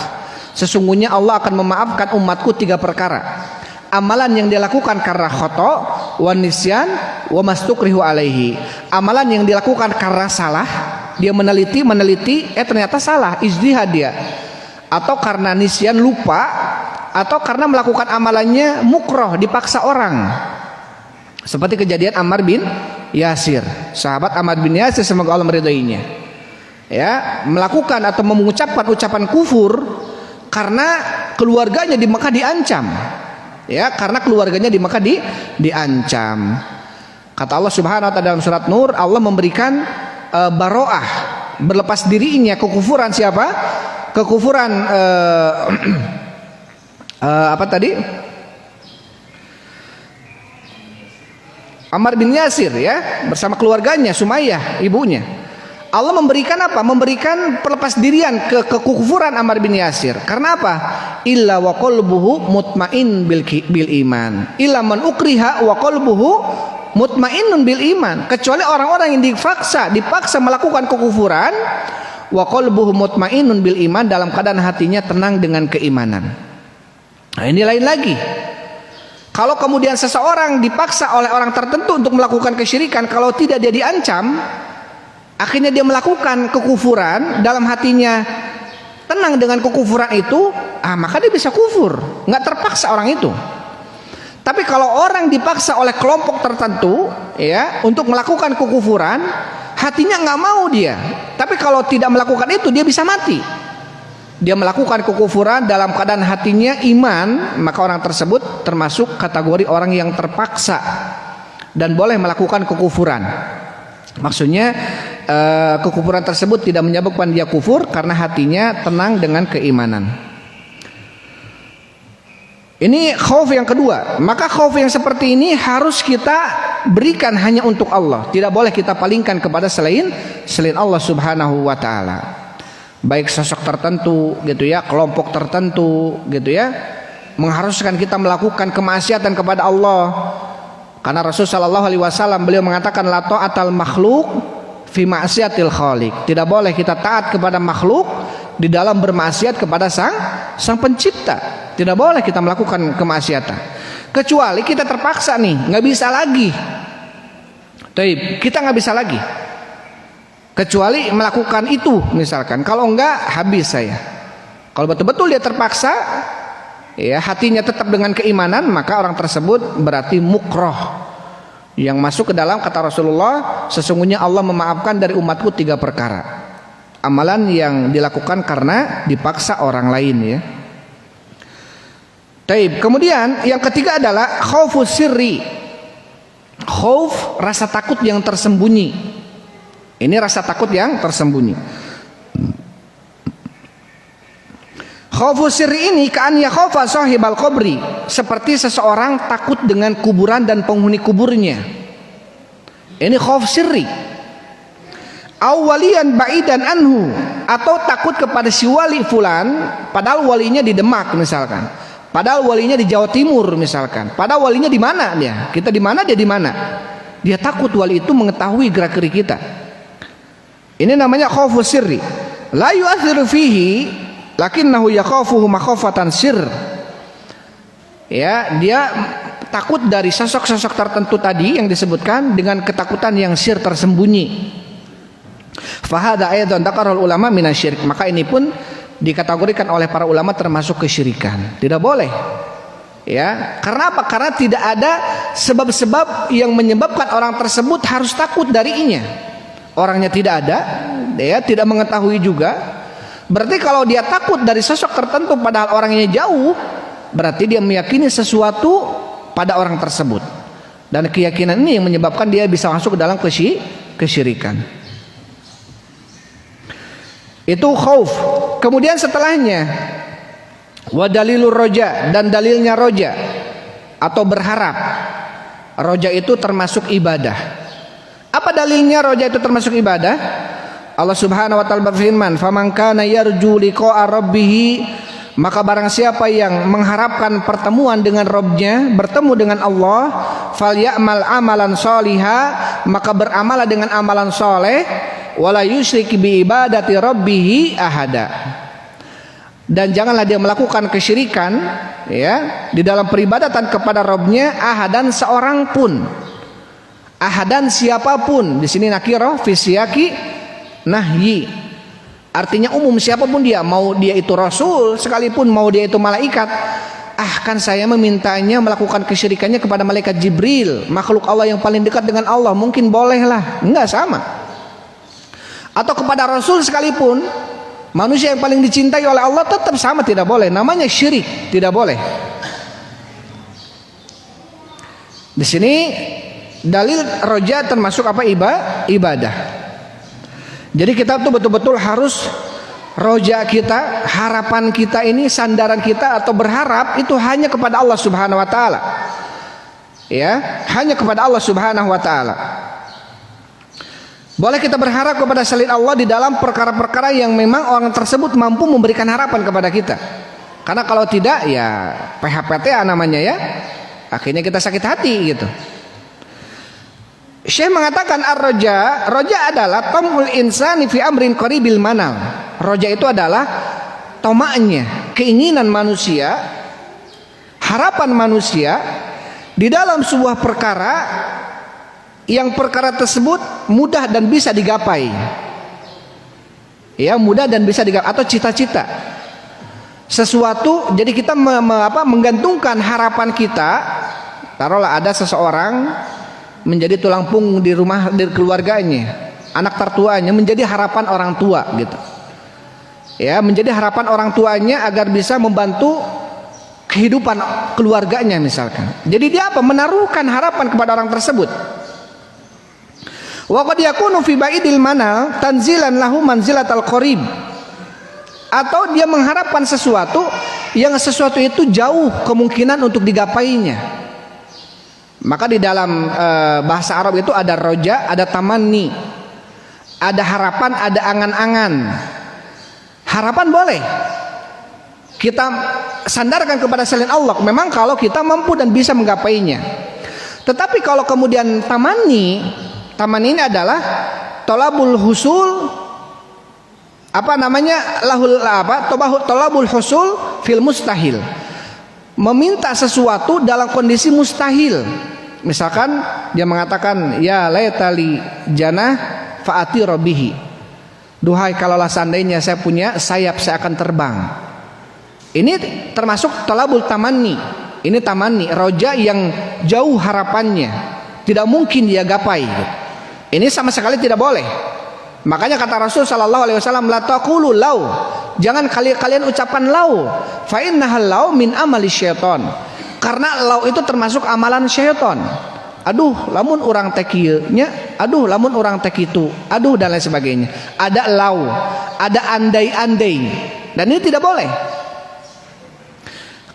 Sesungguhnya Allah akan memaafkan umatku 3 perkara. Amalan yang dilakukan karena khata, wa nisyan, wa mastukrihu alaihi. Amalan yang dilakukan karena salah, dia meneliti ternyata salah, ijtihad dia. Atau karena nisyan, lupa, atau karena melakukan amalannya mukroh, dipaksa orang. Seperti kejadian Ammar bin Yasir, sahabat Ammar bin Yasir, semoga Allah meridhoinya, ya, melakukan atau mengucapkan ucapan kufur karena keluarganya di Mekah diancam, ya, karena keluarganya di Mekah diancam. Kata Allah Subhanahu wa taala dalam surat Nur, Allah memberikan baroah, berlepas dirinya kekufuran siapa? Kekufuran apa tadi? Ammar bin Yasir, ya, bersama keluarganya, Sumayyah ibunya. Allah memberikan apa? Memberikan pelepas dirian ke kekufuran Ammar bin Yasir. Karena apa? Illa wa qalbuhu mutmain bil iman. Illa man ukriha wa qalbuhu mutmainnun bil iman. Kecuali orang-orang yang dipaksa melakukan kekufuran, wa qalbuhu mutmainnun bil iman, dalam keadaan hatinya tenang dengan keimanan. Nah, ini lain lagi. Kalau kemudian seseorang dipaksa oleh orang tertentu untuk melakukan kesyirikan, kalau tidak dia diancam, akhirnya dia melakukan kekufuran, dalam hatinya tenang dengan kekufuran itu, maka dia bisa kufur, nggak terpaksa orang itu. Tapi kalau orang dipaksa oleh kelompok tertentu ya untuk melakukan kekufuran, hatinya nggak mau dia. Tapi kalau tidak melakukan itu dia bisa mati. Dia melakukan kekufuran dalam keadaan hatinya iman, maka orang tersebut termasuk kategori orang yang terpaksa dan boleh melakukan kekufuran. Maksudnya kekufuran tersebut tidak menyebabkan dia kufur karena hatinya tenang dengan keimanan. Ini khauf yang kedua. Maka khauf yang seperti ini harus kita berikan hanya untuk Allah. Tidak boleh kita palingkan kepada selain Allah Subhanahu wa taala. Baik sosok tertentu gitu ya, kelompok tertentu gitu ya, mengharuskan kita melakukan kemaksiatan kepada Allah. Karena Rasulullah sallallahu alaihi wasallam beliau mengatakan la ta'atal makhluk fi ma'siyatil khaliq. Tidak boleh kita taat kepada makhluk di dalam bermaksiat kepada sang pencipta. Tidak boleh kita melakukan kemaksiatan kecuali kita terpaksa nih, nggak bisa lagi. Kita nggak bisa lagi kecuali melakukan itu misalkan. Kalau enggak habis saya. Kalau betul-betul dia terpaksa ya, hatinya tetap dengan keimanan, maka orang tersebut berarti mukroh, yang masuk ke dalam kata Rasulullah, sesungguhnya Allah memaafkan dari umatku 3 perkara. Amalan yang dilakukan karena dipaksa orang lain ya. Kemudian yang ketiga adalah khaufus sirri. Khauf, rasa takut yang tersembunyi. Ini rasa takut yang tersembunyi. Khaufus sirri ini ka'an ya khaufa sahibal qabri, seperti seseorang takut dengan kuburan dan penghuni kuburnya. Ini khauf sirri. Awwaliyan ba'idan anhu, atau takut kepada si wali fulan padahal walinya di Demak misalkan. Padahal walinya di Jawa Timur misalkan. Padahal walinya di mana dia? Kita di mana, dia di mana? Dia takut wali itu mengetahui gerak-gerik kita. Ini namanya khaufus sirri. La yu'athiru fihi lakinnahu yakhafuhu makhafatan sir. Ya, dia takut dari sosok-sosok tertentu tadi yang disebutkan dengan ketakutan yang sir, tersembunyi. Fahada aidan dzakara ulama minasyirik. Maka ini pun dikategorikan oleh para ulama termasuk kesyirikan. Tidak boleh. Ya, karena apa? Karena tidak ada sebab-sebab yang menyebabkan orang tersebut harus takut darinya. Orangnya tidak ada, dia tidak mengetahui juga. Berarti kalau dia takut dari sosok tertentu padahal orangnya jauh, berarti dia meyakini sesuatu pada orang tersebut. Dan keyakinan ini yang menyebabkan dia bisa masuk ke dalam kesyirikan. Itu khauf. Kemudian setelahnya wa dalilur roja, dan dalilnya roja atau berharap. Roja itu termasuk ibadah. Apa dalilnya roja itu termasuk ibadah? Allah Subhanahu wa taala berfirman, "Faman kana yarju liqa'a rabbih", maka barang siapa yang mengharapkan pertemuan dengan Rabbnya, bertemu dengan Allah, falyamal amalan sholiha, maka beramal dengan amalan soleh, wala yusyrik bi ibadati rabbih ahada, dan janganlah dia melakukan kesyirikan ya di dalam peribadatan kepada Rabbnya ahadan seorang pun. Ahadan siapapun, di sini nakirah fi siyaqi nahyi, artinya umum, siapapun dia, mau dia itu rasul sekalipun, mau dia itu malaikat. Kan saya memintanya melakukan kesyirikannya kepada malaikat Jibril, makhluk Allah yang paling dekat dengan Allah, mungkin bolehlah. Enggak, sama. Atau kepada rasul sekalipun, manusia yang paling dicintai oleh Allah, tetap sama, tidak boleh. Namanya syirik, tidak boleh. Di sini dalil roja termasuk apa? Ibadah. Jadi kita tuh betul-betul harus roja kita, harapan kita ini, sandaran kita atau berharap itu hanya kepada Allah Subhanahu wa taala. Ya, hanya kepada Allah Subhanahu wa taala. Boleh kita berharap kepada selain Allah di dalam perkara-perkara yang memang orang tersebut mampu memberikan harapan kepada kita. Karena kalau tidak ya PHPTA namanya ya. Akhirnya kita sakit hati gitu. Syekh mengatakan ar-roja, roja adalah tamul insani fi amrin qaribil manal. Roja itu adalah tomaknya, keinginan manusia, harapan manusia di dalam sebuah perkara yang perkara tersebut mudah dan bisa digapai. Ya, mudah dan bisa digapai, atau cita-cita. Sesuatu, jadi kita menggantungkan harapan kita
Taruhlah ada seseorang menjadi tulang punggung di rumah, di keluarganya, anak tertuanya, menjadi harapan orang tua gitu. Ya, menjadi harapan orang tuanya agar bisa membantu kehidupan keluarganya misalkan. Jadi dia apa? Menaruhkan harapan kepada orang tersebut. Wa qad yakunu fi ba'idil manal tanzilan lahu manzilatal qarib. Atau dia mengharapkan sesuatu yang sesuatu itu jauh kemungkinan untuk digapainya. Maka di dalam bahasa Arab itu ada roja, ada tamanni, ada harapan, ada angan-angan. Harapan boleh kita sandarkan kepada selain Allah, memang kalau kita mampu dan bisa menggapainya. Tetapi kalau kemudian tamanni ini adalah tolabul husul, tolabul husul fil mustahil, meminta sesuatu dalam kondisi mustahil. Misalkan dia mengatakan ya laitali janah faati robihi, duhai kalaulah seandainya saya punya sayap saya akan terbang. Ini termasuk tolabul tamanni. Ini tamanni, roja yang jauh harapannya, tidak mungkin dia gapai. Ini sama sekali tidak boleh. Makanya kata Rasul sallallahu alaihi wasallam, la taqulu lau, jangan kalian ucapan lau, fa innahal lau min amali syaiton. Karena lau itu termasuk amalan syaiton. Aduh, lamun orang teh kieu nya, aduh lamun orang teh kitu, aduh dan lain sebagainya. Ada lau, ada andai-andai. Dan ini tidak boleh.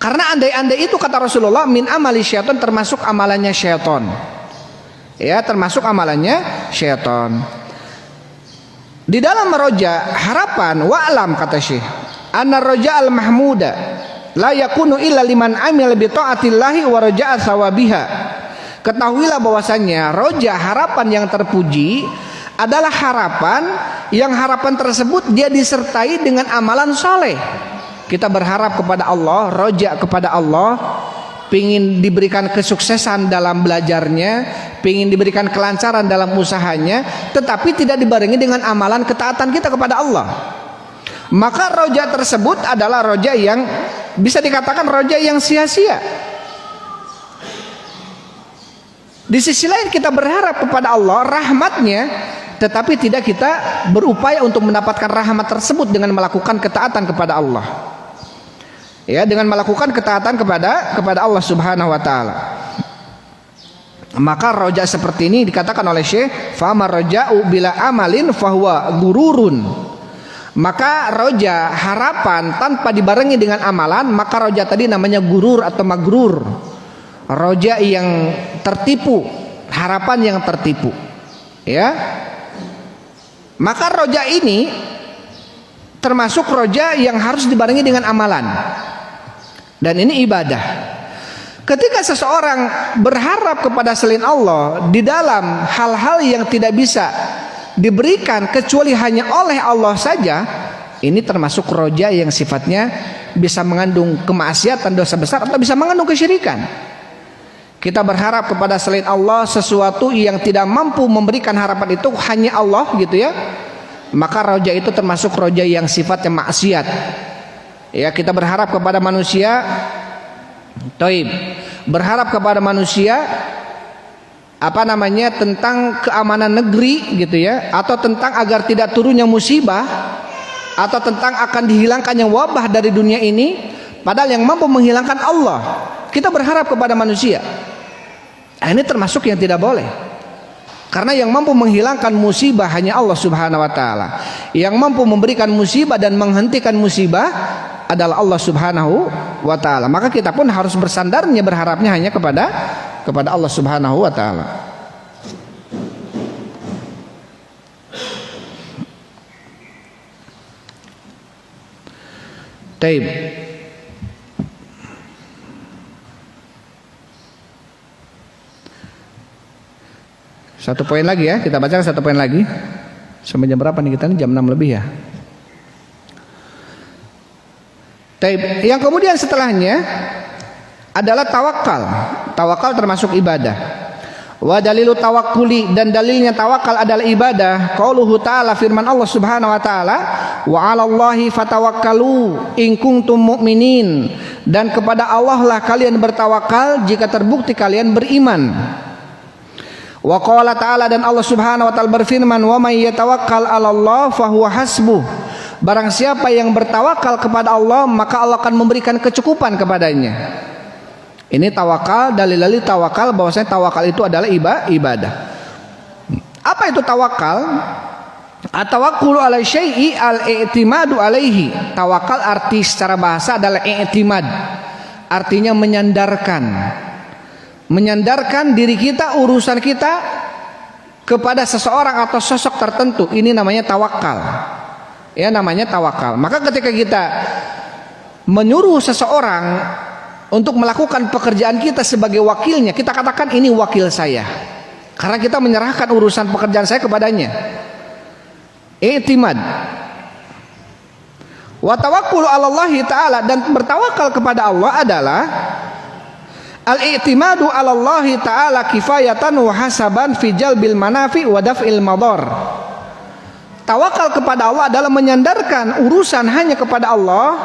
Karena andai-andai itu kata Rasulullah min amali syaiton, termasuk amalannya syaiton. Ya, termasuk amalannya syaiton. Di dalam roja harapan wa'lam kata Syekh, anna roja al mahmuda la yakunu illa liman amil bi taatillahi wa raja'a thawabiha. Ketahuilah bahwasanya roja harapan yang terpuji adalah harapan yang harapan tersebut dia disertai dengan amalan soleh. Kita berharap kepada Allah, roja kepada Allah, pingin diberikan kesuksesan dalam belajarnya, pingin diberikan kelancaran dalam usahanya, tetapi tidak dibarengi dengan amalan ketaatan kita kepada Allah. Maka roja tersebut adalah roja yang bisa dikatakan roja yang sia-sia. Di sisi lain kita berharap kepada Allah rahmatnya, tetapi tidak kita berupaya untuk mendapatkan rahmat tersebut dengan melakukan ketaatan kepada Allah. Ya, dengan melakukan ketaatan kepada Allah Subhanahu wa taala. Maka roja seperti ini dikatakan oleh Syekh, fa marja'u bila amalin fahuwa gururun. Maka roja harapan tanpa dibarengi dengan amalan, maka roja tadi namanya gurur atau magrur. Roja yang tertipu, harapan yang tertipu. Ya. Maka roja ini termasuk roja yang harus dibarengi dengan amalan. Dan ini ibadah. Ketika seseorang berharap kepada selain Allah di dalam hal-hal yang tidak bisa diberikan kecuali hanya oleh Allah saja, ini termasuk roja yang sifatnya bisa mengandung kemaksiatan, dosa besar, atau bisa mengandung kesyirikan. Kita berharap kepada selain Allah sesuatu yang tidak mampu memberikan harapan itu hanya Allah gitu ya, maka roja itu termasuk roja yang sifatnya maksiat. Ya, kita berharap kepada manusia, berharap kepada manusia tentang keamanan negeri gitu ya, atau tentang agar tidak turunnya musibah, atau tentang akan dihilangkannya wabah dari dunia ini, padahal yang mampu menghilangkan Allah. Kita berharap kepada manusia. Ini termasuk yang tidak boleh. Karena yang mampu menghilangkan musibah hanya Allah Subhanahu wa taala. Yang mampu memberikan musibah dan menghentikan musibah adalah Allah Subhanahu wa taala. Maka kita pun harus bersandarnya, berharapnya hanya kepada Allah Subhanahu wa taala. Taib. Satu poin lagi ya, kita baca satu poin lagi. Sampai jam berapa nih kita nih? Jam 6 lebih ya. Taib. Yang kemudian setelahnya adalah tawakal. Tawakal termasuk ibadah. Wa dalilu tawakkuli, dan dalilnya tawakal adalah ibadah. Qauluhu ta'ala, firman Allah Subhanahu wa taala, wa 'alallahi fatawakkalu in kuntum mu'minin. dan kepada Allah lah kalian bertawakal jika terbukti kalian beriman. Wa qala ta'ala, dan Allah Subhanahu wa taala berfirman, wa may yatawakkal 'alallah fahuwa hasbuh. Barang siapa yang bertawakal kepada Allah, maka Allah akan memberikan kecukupan kepadanya. Ini tawakal, dalil-dalil tawakal bahwasanya tawakal itu adalah ibadah. Apa itu tawakal? At-tawakkulu 'ala syai'i al-i'timadu 'alaihi. Tawakal arti secara bahasa adalah i'timad. Artinya menyandarkan. Menyandarkan diri kita, urusan kita kepada seseorang atau sosok tertentu. Ini namanya tawakal. Ya, namanya tawakal. Maka ketika kita menyuruh seseorang untuk melakukan pekerjaan kita sebagai wakilnya, kita katakan ini wakil saya. Karena kita menyerahkan urusan pekerjaan saya kepadanya. I'timad. Wa tawakkulu 'alallahi ta'ala, dan bertawakal kepada Allah adalah al-i'timadu 'alallahi ta'ala kifayatan wa hasaban fi jalbil manafi wa daf'il madar. Tawakal kepada Allah adalah menyandarkan urusan hanya kepada Allah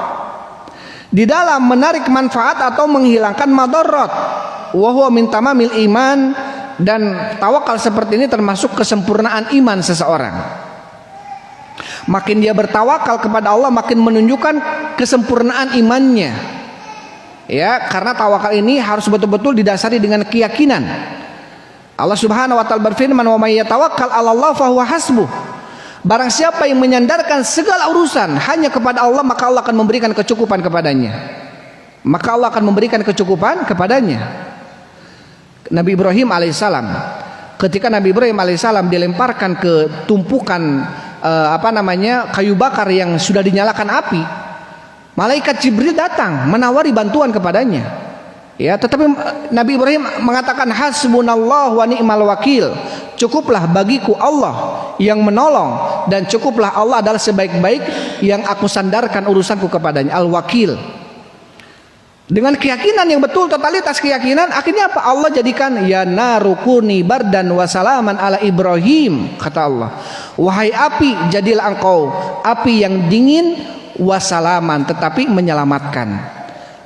di dalam menarik manfaat atau menghilangkan madarat. Wa huwa min tamamil iman, dan tawakal seperti ini termasuk kesempurnaan iman seseorang. Makin dia bertawakal kepada Allah, makin menunjukkan kesempurnaan imannya. Ya, karena tawakal ini harus betul-betul didasari dengan keyakinan. Allah Subhanahu wa taala berfirman, wa may yatawakkal 'alallah fahuwa hasbuh. Barang siapa yang menyandarkan segala urusan hanya kepada Allah, maka Allah akan memberikan kecukupan kepadanya. Maka Allah akan memberikan kecukupan kepadanya. Nabi Ibrahim alaihissalam, ketika Nabi Ibrahim alaihissalam dilemparkan ke tumpukan kayu bakar yang sudah dinyalakan api, malaikat Jibril datang menawari bantuan kepadanya. Ya, tetapi Nabi Ibrahim mengatakan hasbunallah wa ni'mal wakil. Cukuplah bagiku Allah yang menolong, dan cukuplah Allah adalah sebaik-baik yang aku sandarkan urusanku kepadanya, al-wakil. Dengan keyakinan yang betul, totalitas keyakinan, akhirnya apa? Allah jadikan ya narukuni bardan wa salaman ala Ibrahim, kata Allah. Wahai api, jadilah engkau api yang dingin, wasalaman, tetapi menyelamatkan.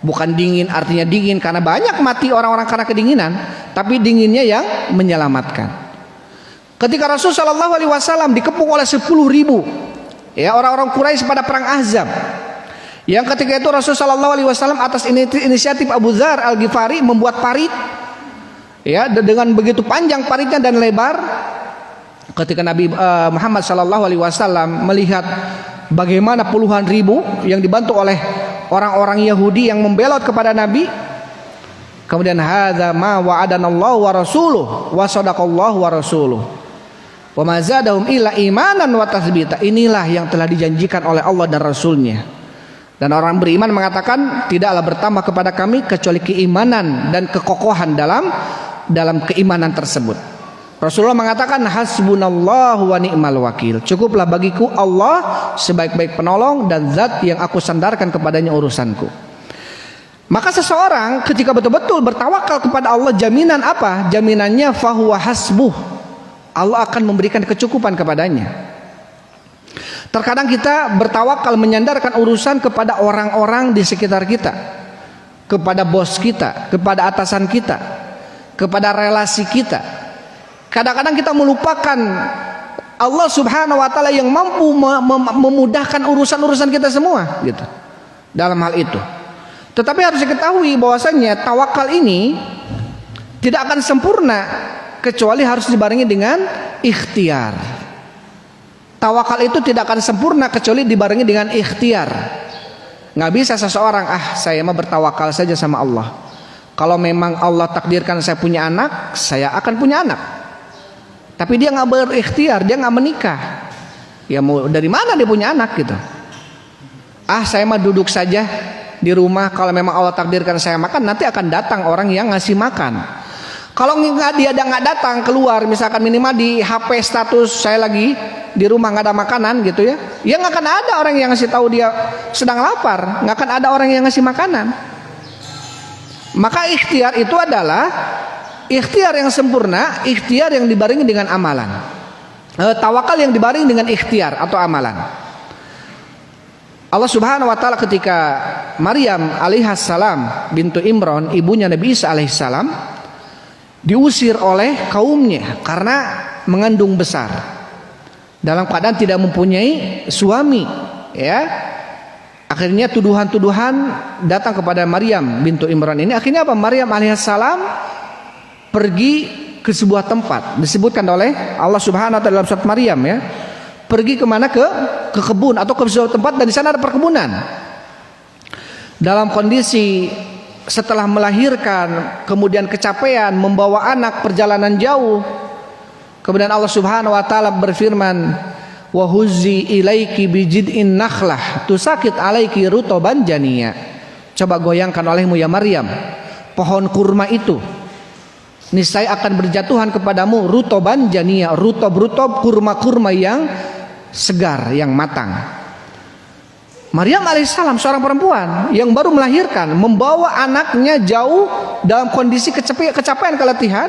Bukan dingin artinya dingin karena banyak mati orang-orang karena kedinginan, tapi dinginnya yang menyelamatkan. Ketika Rasul Shallallahu Alaihi Wasallam dikepung oleh 10.000 ya orang-orang Quraisy pada perang Ahzab, yang ketika itu Rasul Shallallahu Alaihi Wasallam atas inisiatif Abu Dzar Al-Ghifari membuat parit, ya, dengan begitu panjang paritnya dan lebar. Ketika Nabi Muhammad Shallallahu Alaihi Wasallam melihat bagaimana puluhan ribu yang dibantu oleh orang-orang Yahudi yang membelot kepada Nabi, kemudian hadza ma wa'adanallahu wa rasuluhu wa sadaqallahu wa rasuluhu wa ma zadahum illa imanan wa tatsbita. Inilah yang telah dijanjikan oleh Allah dan Rasulnya. Dan orang beriman mengatakan tidaklah bertambah kepada kami kecuali keimanan dan kekokohan dalam keimanan tersebut. Rasulullah mengatakan hasbunallahu wa ni'mal wakil. Cukuplah bagiku Allah sebaik-baik penolong dan zat yang aku sandarkan kepadanya urusanku. Maka seseorang ketika betul-betul bertawakal kepada Allah, jaminan apa? Jaminannya fahuwa hasbuh. Allah akan memberikan kecukupan kepadanya. Terkadang kita bertawakal menyandarkan urusan kepada orang-orang di sekitar kita, kepada bos kita, kepada atasan kita, kepada relasi kita. Kadang-kadang kita melupakan Allah Subhanahu wa taala yang mampu memudahkan urusan-urusan kita semua gitu. Dalam hal itu. Tetapi harus diketahui bahwasanya tawakal ini tidak akan sempurna kecuali harus dibarengi dengan ikhtiar. Tawakal itu tidak akan sempurna kecuali dibarengi dengan ikhtiar. Nggak bisa seseorang, saya mah bertawakal saja sama Allah. Kalau memang Allah takdirkan saya punya anak, saya akan punya anak. Tapi dia nggak berikhtiar, dia nggak menikah. Ya mau dari mana dia punya anak gitu? Saya mah duduk saja di rumah, kalau memang Allah takdirkan saya makan, nanti akan datang orang yang ngasih makan. Kalau dia nggak datang keluar, misalkan minimal di HP status saya lagi di rumah nggak ada makanan gitu ya, ya nggak akan ada orang yang ngasih tahu dia sedang lapar, nggak akan ada orang yang ngasih makanan. Maka ikhtiar itu adalah ikhtiar yang sempurna, ikhtiar yang dibarengi dengan amalan. Tawakal yang dibarengi dengan ikhtiar atau amalan. Allah Subhanahu wa taala ketika Maryam alaihissalam bintu Imran, ibunya Nabi Isa alaihissalam, diusir oleh kaumnya karena mengandung besar dalam keadaan tidak mempunyai suami, ya. Akhirnya tuduhan-tuduhan datang kepada Maryam bintu Imran ini. Akhirnya apa? Maryam alaihissalam pergi ke sebuah tempat, disebutkan oleh Allah Subhanahu wa taala dalam surat Maryam, ya. Pergi kemana? Ke kebun atau ke sebuah tempat, dan di sana ada perkebunan. Dalam kondisi setelah melahirkan, kemudian kecapean, membawa anak perjalanan jauh, kemudian Allah Subhanahu wa taala berfirman, wa huzzi ilaiki bijid'in nakhlah tusakit alaiki rutoban janiya. Coba goyangkan olehmu ya Maryam pohon kurma itu, niscaya akan berjatuhan kepadamu rutoban janiya, rutob kurma-kurma yang segar, yang matang. Maryam alaihissalam seorang perempuan yang baru melahirkan, membawa anaknya jauh dalam kondisi kecapean, keletihan,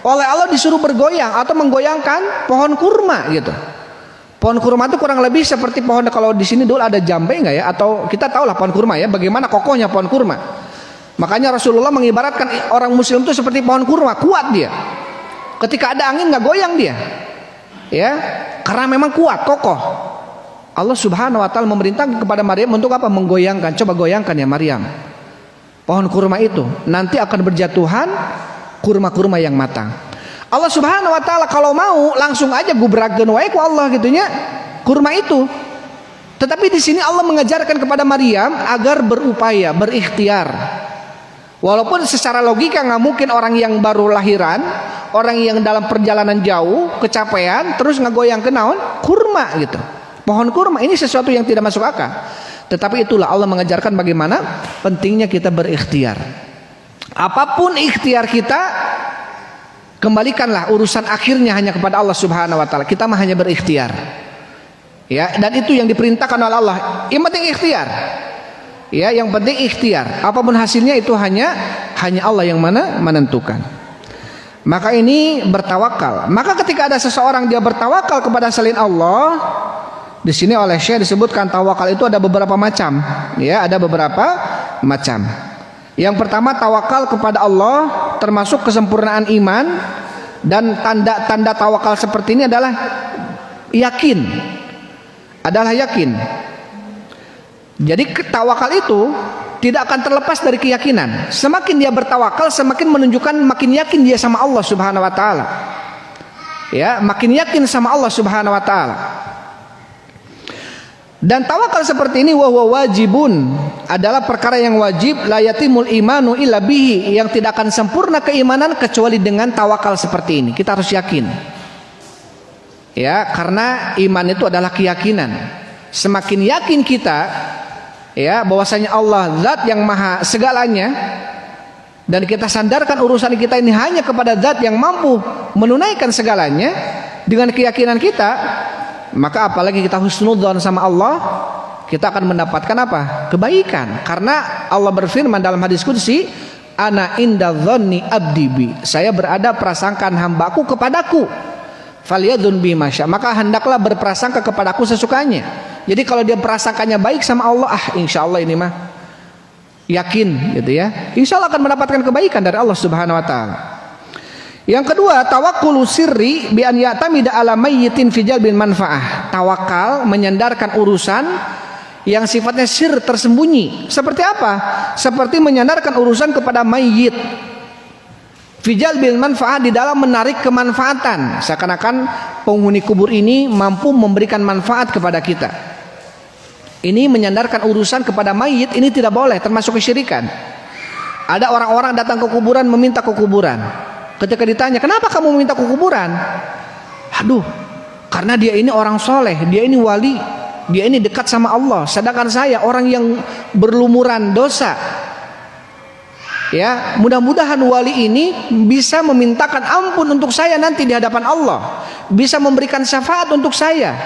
oleh Allah disuruh bergoyang atau menggoyangkan pohon kurma gitu. Pohon kurma itu kurang lebih seperti pohon, kalau di sini dulu ada jambe nggak ya? Atau kita tahu lah pohon kurma ya, bagaimana kokohnya pohon kurma. Makanya Rasulullah mengibaratkan orang muslim itu seperti pohon kurma, kuat dia. Ketika ada angin nggak goyang dia, ya, karena memang kuat, kokoh. Allah Subhanahu wa taala memerintahkan kepada Maryam untuk apa? Menggoyangkan. Coba goyangkan ya Maryam pohon kurma itu, nanti akan berjatuhan kurma-kurma yang matang. Allah Subhanahu wa taala kalau mau langsung aja gubrakeun wae ku Allah gitunya kurma itu. Tetapi di sini Allah mengajarkan kepada Maryam agar berupaya, berikhtiar. Walaupun secara logika nggak mungkin orang yang baru lahiran, orang yang dalam perjalanan jauh, kecapean, terus ngegoyang ke naon? Kurma gitu. Pohon kurma ini sesuatu yang tidak masuk akal. Tetapi itulah Allah mengajarkan bagaimana pentingnya kita berikhtiar. Apapun ikhtiar kita, kembalikanlah urusan akhirnya hanya kepada Allah Subhanahu wa taala. Kita mah hanya berikhtiar. Ya, dan itu yang diperintahkan oleh Allah. Yang penting ikhtiar. Ya, yang penting ikhtiar. Apapun hasilnya itu hanya Allah yang menentukan. Maka ini bertawakal. Maka ketika ada seseorang dia bertawakal kepada selain Allah, di sini oleh Syekh disebutkan tawakal itu ada beberapa macam. Ya, ada beberapa macam. Yang pertama tawakal kepada Allah termasuk kesempurnaan iman, dan tanda-tanda tawakal seperti ini adalah yakin. Adalah yakin. Jadi tawakal itu tidak akan terlepas dari keyakinan. Semakin dia bertawakal, semakin menunjukkan makin yakin dia sama Allah Subhanahu wa taala. Ya, makin yakin sama Allah Subhanahu wa taala. Dan tawakal seperti ini wahwa wajibun, adalah perkara yang wajib, la yatimul imanu illa bihi, yang tidak akan sempurna keimanan kecuali dengan tawakal seperti ini. Kita harus yakin. Ya, karena iman itu adalah keyakinan. Semakin yakin kita, ya, bahwasanya Allah zat yang maha segalanya, dan kita sandarkan urusan kita ini hanya kepada zat yang mampu menunaikan segalanya dengan keyakinan kita, maka apalagi kita husnudzon sama Allah, kita akan mendapatkan apa? Kebaikan. Karena Allah berfirman dalam hadis qudsi, ana inda dzanni abdi bi, saya berada prasangkaan hambaku kepadaku, falyadzun bi masya, maka hendaklah berprasangka kepadaku sesukanya. Jadi kalau dia prasangkanya baik sama Allah, insya Allah ini mah yakin gitu ya, insya Allah akan mendapatkan kebaikan dari Allah Subhanahu wa taala. Yang kedua, tawakkulu sirri bi an ya'tamida ala mayyitin fi jalbil manfaah. Tawakal menyandarkan urusan yang sifatnya sir, tersembunyi. Seperti apa? Seperti menyandarkan urusan kepada mayyit. Fi jalbil manfaah, di dalam menarik kemanfaatan. Seakan-akan penghuni kubur ini mampu memberikan manfaat kepada kita. Ini menyandarkan urusan kepada mayit, ini tidak boleh, termasuk kesyirikan. Ada orang-orang datang ke kuburan meminta ke kuburan. Ketika ditanya, kenapa kamu meminta ke kuburan? Aduh, karena dia ini orang soleh, dia ini wali, dia ini dekat sama Allah. Sedangkan saya orang yang berlumuran dosa. Ya, mudah-mudahan wali ini bisa memintakan ampun untuk saya nanti di hadapan Allah, bisa memberikan syafaat untuk saya.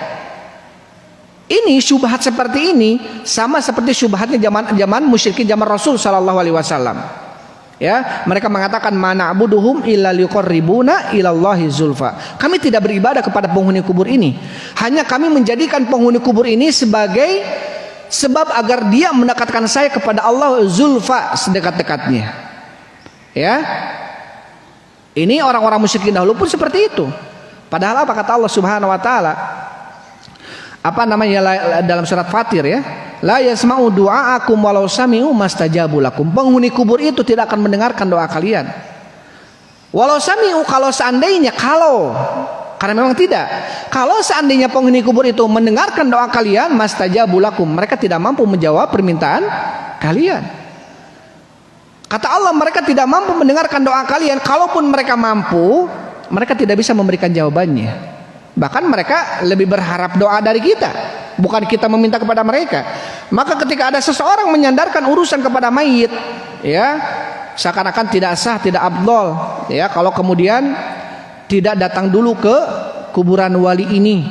Ini syubhat seperti ini sama seperti syubhatnya zaman musyrikin zaman Rasul sallallahu alaihi wasallam. Ya, mereka mengatakan mana abuduhum illa liqarribuna ilallahi zulfa. Kami tidak beribadah kepada penghuni kubur ini, hanya kami menjadikan penghuni kubur ini sebagai sebab agar dia mendekatkan saya kepada Allah zulfa, sedekat-dekatnya. Ya. Ini orang-orang musyrikin dahulu pun seperti itu. Padahal apa kata Allah Subhanahu wa taala? Apa namanya dalam surat Fatir ya? La yasma'u du'aakum walau sami'u mastajabu lakum. Penghuni kubur itu tidak akan mendengarkan doa kalian. Walau sami'u, kalau seandainya, karena memang tidak. Kalau seandainya penghuni kubur itu mendengarkan doa kalian, mastajabu lakum, mereka tidak mampu menjawab permintaan kalian. Kata Allah, mereka tidak mampu mendengarkan doa kalian. Kalaupun mereka mampu, mereka tidak bisa memberikan jawabannya. Bahkan mereka lebih berharap doa dari kita, bukan kita meminta kepada mereka. Maka ketika ada seseorang menyandarkan urusan kepada mayit, ya, seakan-akan tidak sah, tidak afdol, ya, kalau kemudian tidak datang dulu ke kuburan wali ini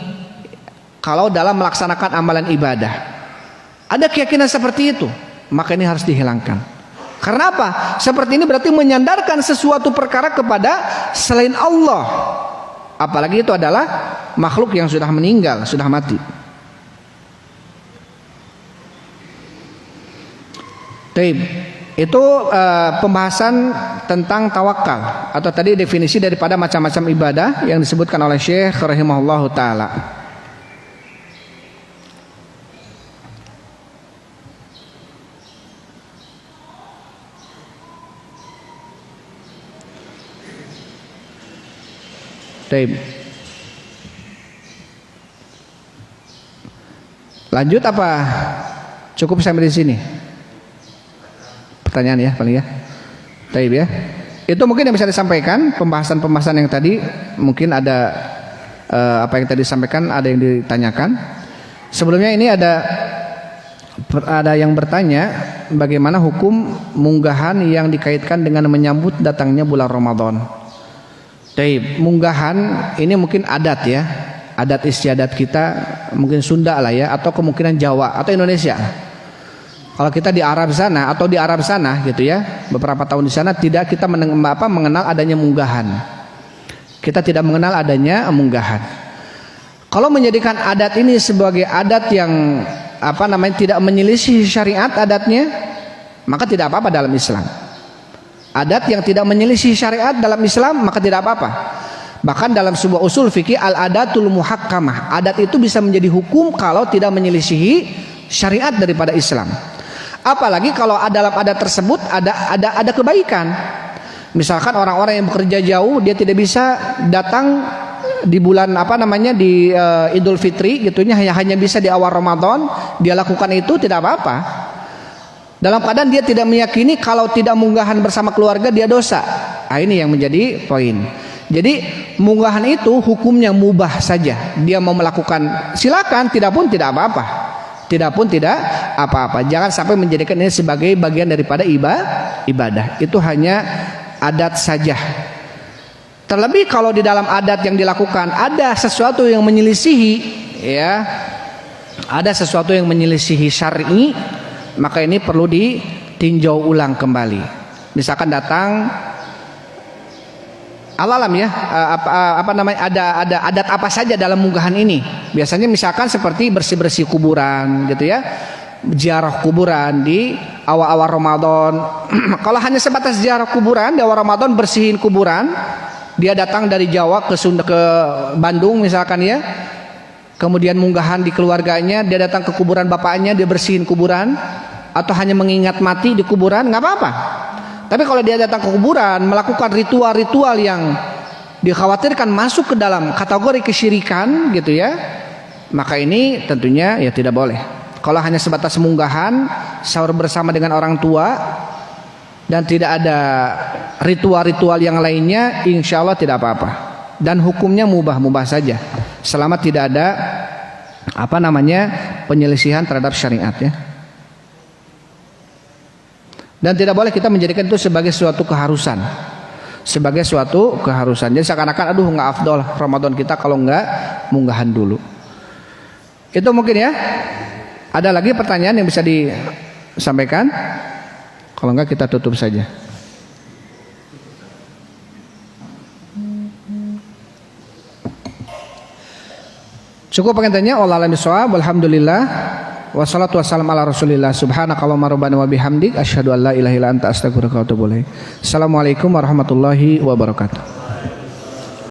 kalau dalam melaksanakan amalan ibadah. Ada keyakinan seperti itu, maka ini harus dihilangkan. Karena apa? Seperti ini berarti menyandarkan sesuatu perkara kepada selain Allah. Apalagi itu adalah makhluk yang sudah meninggal, sudah mati. Baik, itu pembahasan tentang tawakal atau tadi definisi daripada macam-macam ibadah yang disebutkan oleh Syekh rahimahullahu taala. Baik. Lanjut apa? Cukup sampai di sini. Pertanyaan ya paling ya. Baik ya. Itu mungkin yang bisa disampaikan, pembahasan-pembahasan yang tadi mungkin ada apa yang tadi disampaikan, ada yang ditanyakan. Sebelumnya ini ada yang bertanya bagaimana hukum munggahan yang dikaitkan dengan menyambut datangnya bulan Ramadan. Baik, munggahan ini mungkin adat ya, adat istiadat kita, mungkin Sunda lah ya, atau kemungkinan Jawa atau Indonesia. Kalau kita di Arab sana atau di Arab sana gitu ya, beberapa tahun di sana tidak kita mengenal adanya munggahan. Kita tidak mengenal adanya munggahan. Kalau menjadikan adat ini sebagai adat yang tidak menyelisih syariat adatnya, maka tidak apa-apa dalam Islam. Adat yang tidak menyelisih syariat dalam Islam maka tidak apa-apa. Bahkan dalam sebuah usul fikih al-adatul muhakkamah, adat itu bisa menjadi hukum kalau tidak menyelisihi syariat daripada Islam. Apalagi kalau dalam adat tersebut ada kebaikan. Misalkan orang-orang yang bekerja jauh dia tidak bisa datang di bulan di Idul Fitri gitunya, hanya bisa di awal Ramadan, dia lakukan itu tidak apa-apa. Dalam keadaan dia tidak meyakini kalau tidak munggahan bersama keluarga dia dosa. Nah, ini yang menjadi poin. Jadi munggahan itu hukumnya mubah saja. Dia mau melakukan silakan, tidak pun tidak apa-apa. Tidak pun tidak apa-apa. Jangan sampai menjadikan ini sebagai bagian daripada ibadah. Itu hanya adat saja. Terlebih kalau di dalam adat yang dilakukan ada sesuatu yang menyelisihi, ya, ada sesuatu yang menyelisihi syar'i, maka ini perlu ditinjau ulang kembali. Misalkan datang alalam ya, ada adat apa saja dalam munggahan ini. Biasanya misalkan seperti bersih-bersih kuburan gitu ya, ziarah kuburan di awal-awal Ramadan. Kalau hanya sebatas ziarah kuburan di awal Ramadan, bersihin kuburan, dia datang dari Jawa ke Sunda ke Bandung misalkan ya, kemudian munggahan di keluarganya, dia datang ke kuburan bapaknya, dia bersihin kuburan, atau hanya mengingat mati di kuburan, nggak apa-apa. Tapi kalau dia datang ke kuburan melakukan ritual-ritual yang dikhawatirkan masuk ke dalam kategori kesyirikan gitu ya, maka ini tentunya ya tidak boleh. Kalau hanya sebatas munggahan, sahur bersama dengan orang tua, dan tidak ada ritual-ritual yang lainnya, insya Allah tidak apa-apa. Dan hukumnya mubah-mubah saja, selama tidak ada penyelisihan terhadap syariat ya. Dan tidak boleh kita menjadikan itu sebagai suatu keharusan. Sebagai suatu keharusan. Jadi seakan-akan nggak afdol Ramadan kita kalau nggak munggahan dulu. Itu mungkin ya. Ada lagi pertanyaan yang bisa disampaikan? Kalau nggak kita tutup saja. Cukup pengen tanya. Wallahu a'lam bishawab. Alhamdulillah. Wassalatu wassalamu ala Rasulillah. Subhanakallahumma rabbana wa bihamdik asyhadu an la ilaha illa anta astaghfiruka wa atubu ilaik. Assalamualaikum warahmatullahi wabarakatuh.